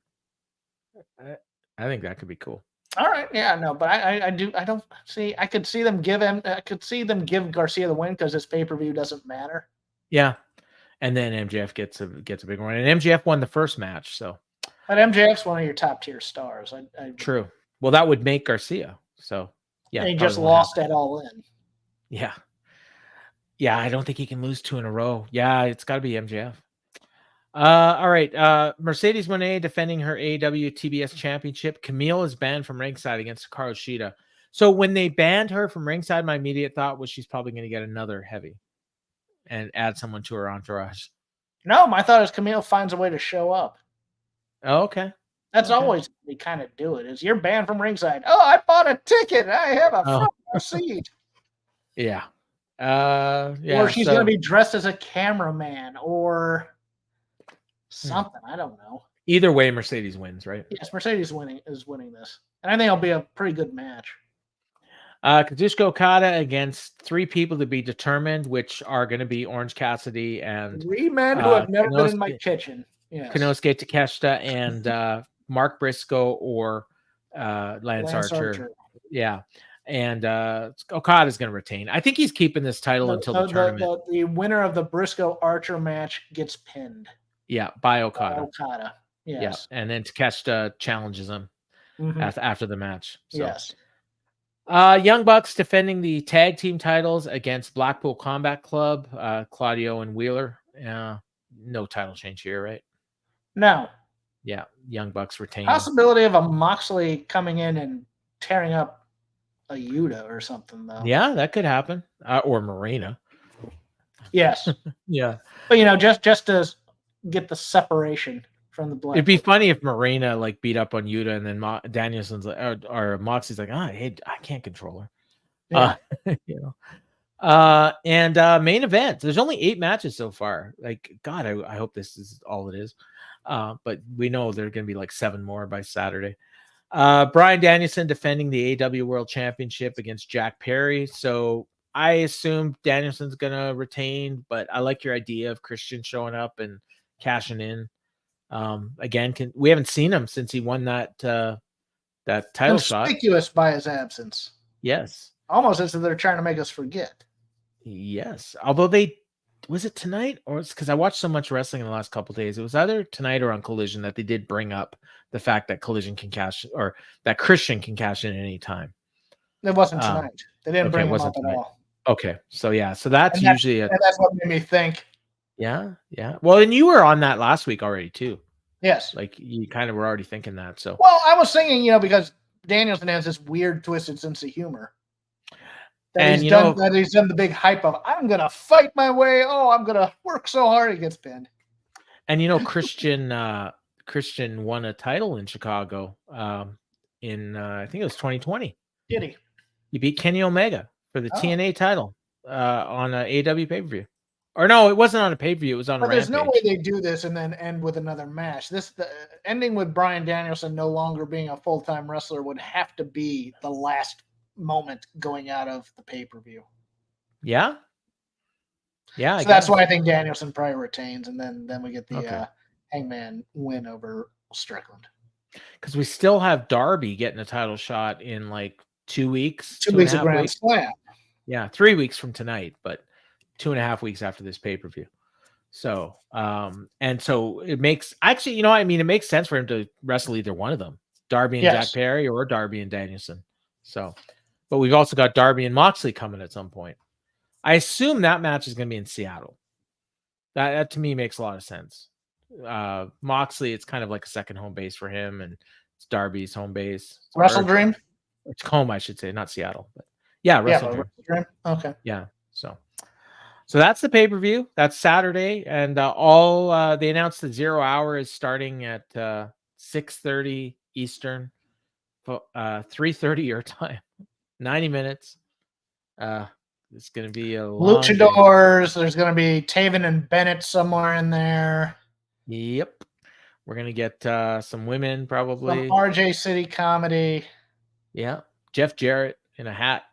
I think that could be cool. All right, yeah, no, but I don't see. I could see them give Garcia the win because his pay-per-view doesn't matter. Yeah, and then MJF gets a big one, and MJF won the first match, so. But MJF's one of your top tier stars. True. Well, that would make Garcia. So yeah, and he just lost at All In. Yeah. Yeah, I don't think he can lose 2 in a row. Yeah, it's got to be MJF. All right. Mercedes Moné defending her AEW TBS championship. Camille is banned from ringside against Hikaru Shida. So when they banned her from ringside, my immediate thought was she's probably going to get another heavy and add someone to her entourage. No, my thought is Camille finds a way to show up. Oh, okay. That's always we kind of do it. Is you're banned from ringside. Oh, I bought a ticket. I have a front row seat. Yeah. Or she's going to be dressed as a cameraman or something. I don't know. Either way, Mercedes wins, right? Yes, Mercedes is winning this. And I think it'll be a pretty good match. Kazuchika Okada against 3 people to be determined, which are going to be Orange Cassidy and 3 men who have never been in my kitchen. Yes. Konosuke Takeshita and Mark Briscoe or Lance Archer. Yeah. And Okada's going to retain. I think he's keeping this title until the tournament. The winner of the Briscoe Archer match gets pinned. Yeah, by Okada. Yes. Yeah, and then Takeshita challenges him after the match. So. Yes. Young Bucks defending the tag team titles against Blackpool Combat Club, Claudio and Wheeler. No title change here, right? No. Yeah, Young Bucks retain. Possibility of a Moxley coming in and tearing up a Yuta or something, though. Yeah, that could happen. Or Marina. Yes. Yeah. But, just to get the separation from the Black. It'd be funny if Marina beat up on Yuta and then Danielson's or Moxley's like, hey, I can't control her. Yeah. And main event. There's only 8 matches so far. God, I hope this is all it is. But we know there are going to be 7 more by Saturday. Bryan Danielson defending the AEW World Championship against Jack Perry. So I assume Danielson's going to retain, but I like your idea of Christian showing up and cashing in. Again, we haven't seen him since he won that title shot. Conspicuous by his absence. Yes. Almost as if they're trying to make us forget. Yes. Although was it tonight or it's because I watched so much wrestling in the last couple of days. It was either tonight or on Collision that they did bring up the fact that Collision can cash or that Christian can cash in at any time. It wasn't tonight. They didn't bring him up at all. Okay. So yeah. So that's usually and that's what made me think. Yeah. Yeah. Well, and you were on that last week already too. Yes. You kind of were already thinking that. So well, I was thinking, because Danielson has this weird twisted sense of humor. That he's done the big hype of I'm gonna fight my way. Oh, I'm gonna work so hard he gets pinned. And Christian won a title in Chicago in I think it was 2020. Did he? He beat Kenny Omega for the TNA title on a AEW pay-per-view. Or no, it wasn't on a pay-per-view. It was on a Rampage. There's no way they do this and then end with another match. The ending with Bryan Danielson no longer being a full-time wrestler would have to be the last moment going out of the pay-per-view. Yeah? Yeah. So that's why I think Danielson probably retains, and then we get the Hangman win over Strickland. Because we still have Darby getting a title shot in 2 weeks. 2 weeks of Grand Slam. Yeah, 3 weeks from tonight, but 2.5 weeks after this pay-per-view. So, and so it makes it makes sense for him to wrestle either one of them, Darby and Jack Perry or Darby and Danielson. So, but we've also got Darby and Moxley coming at some point. I assume that match is going to be in Seattle. That to me makes a lot of sense. Moxley, it's kind of like a second home base for him, and it's Darby's home base. Wrestle Dream? It's home, I should say, not Seattle. But yeah, Wrestle Dream. Okay. Yeah. So that's the pay-per-view. That's Saturday. And they announced the 0 hour is starting at 6:30 Eastern, 3:30 your time, 90 minutes. It's going to be a long Luchadors. Day. There's going to be Taven and Bennett somewhere in there. Yep. We're going to get some women probably. Some RJ City comedy. Yeah. Jeff Jarrett in a hat.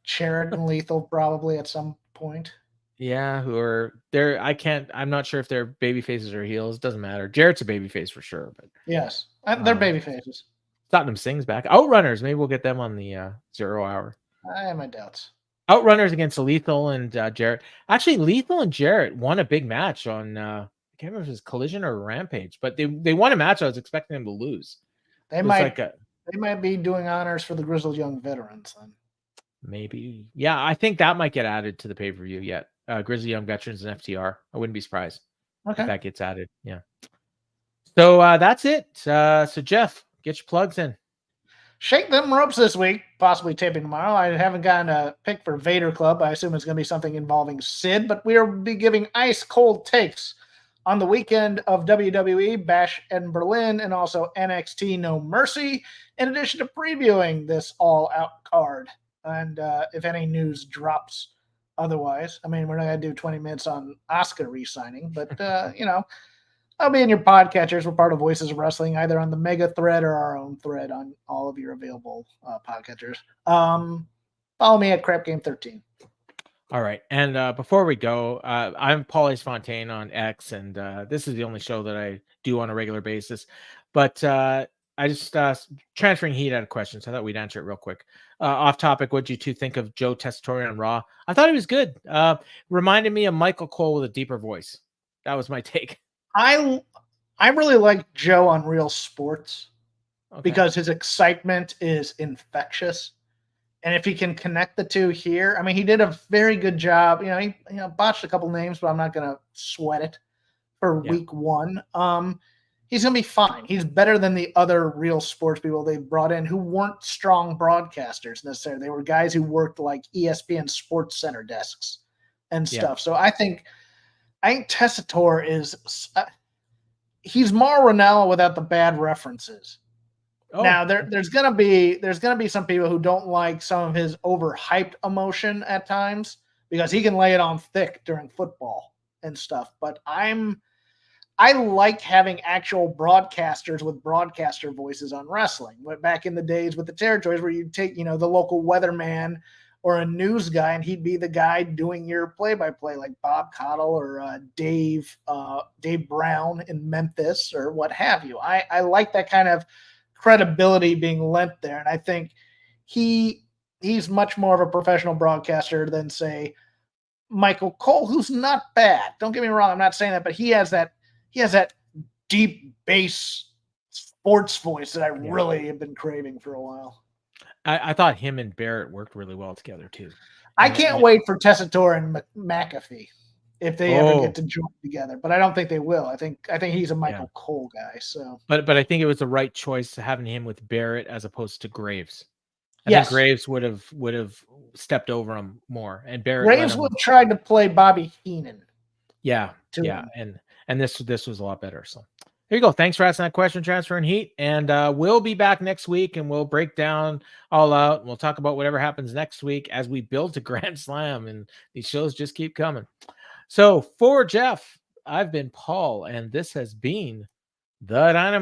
Jarrett and Lethal probably at some point. Yeah, who are there? I'm not sure if they're baby faces or heels. Doesn't matter. Jarrett's a baby face for sure, but yes, they're baby faces. Tottenham Singh's back. Outrunners, maybe we'll get them on the 0 hour. I have my doubts. Outrunners against Lethal and Jarrett. Actually, Lethal and Jarrett won a big match on I can't remember if it was Collision or Rampage, but they won a match I was expecting them to lose. They might They might be doing honors for the Grizzled Young Veterans then. Maybe. Yeah, I think that might get added to the pay-per-view yet. Grizzly Young Veterans and FTR. I wouldn't be surprised if that gets added. Yeah. So that's it. So Jeff, get your plugs in. Shake them ropes this week, possibly taping tomorrow. I haven't gotten a pick for Vader Club. I assume it's going to be something involving Sid, but we'll be giving ice cold takes on the weekend of WWE Bash in Berlin and also NXT No Mercy, in addition to previewing this all-out card. And if any news drops otherwise, I mean, we're not going to do 20 minutes on Asuka re-signing, but, I'll be in your podcatchers. We're part of Voices of Wrestling, either on the Mega thread or our own thread on all of your available podcatchers. Follow me at Crap Game 13. All right. And before we go, I'm Paulius Fontaine on X, and this is the only show that I do on a regular basis. But I just transferring heat out of questions. I thought we'd answer it real quick. Off topic, what did you two think of Joe Tessitore on Raw? I thought he was good. Reminded me of Michael Cole with a deeper voice. That was my take. I really like Joe on Real Sports because his excitement is infectious. And if he can connect the two here, I mean, he did a very good job. He botched a couple names, but I'm not going to sweat it for week one. He's going to be fine. He's better than the other Real Sports people they've brought in who weren't strong broadcasters necessarily. They were guys who worked like ESPN Sports Center desks and stuff. So I think Tessitore is he's Mauro Ranallo without the bad references. Now there's gonna be some people who don't like some of his overhyped emotion at times because he can lay it on thick during football and stuff. But I like having actual broadcasters with broadcaster voices on wrestling. But back in the days with the territories where you'd take, the local weatherman or a news guy, and he'd be the guy doing your play-by-play, like Bob Cottle or Dave Brown in Memphis or what have you. I like that kind of credibility being lent there, and I think he's much more of a professional broadcaster than, say, Michael Cole, who's not bad. Don't get me wrong, I'm not saying that, but he has that deep bass sports voice that I really have been craving for a while. I thought him and Barrett worked really well together too. I can't wait for Tessitore and McAfee if they ever get to join together, but I don't think they will. I think he's a Michael Cole guy. So, but I think it was the right choice having him with Barrett as opposed to Graves. I think Graves would have stepped over him more, and Graves would have tried to play Bobby Heenan. Yeah, and this was a lot better. So there you go. Thanks for asking that question, Transfer and Heat. And we'll be back next week, and we'll break down all out. And we'll talk about whatever happens next week as we build to Grand Slam, and these shows just keep coming. So for Jeff, I've been Paul, and this has been the Dynamite.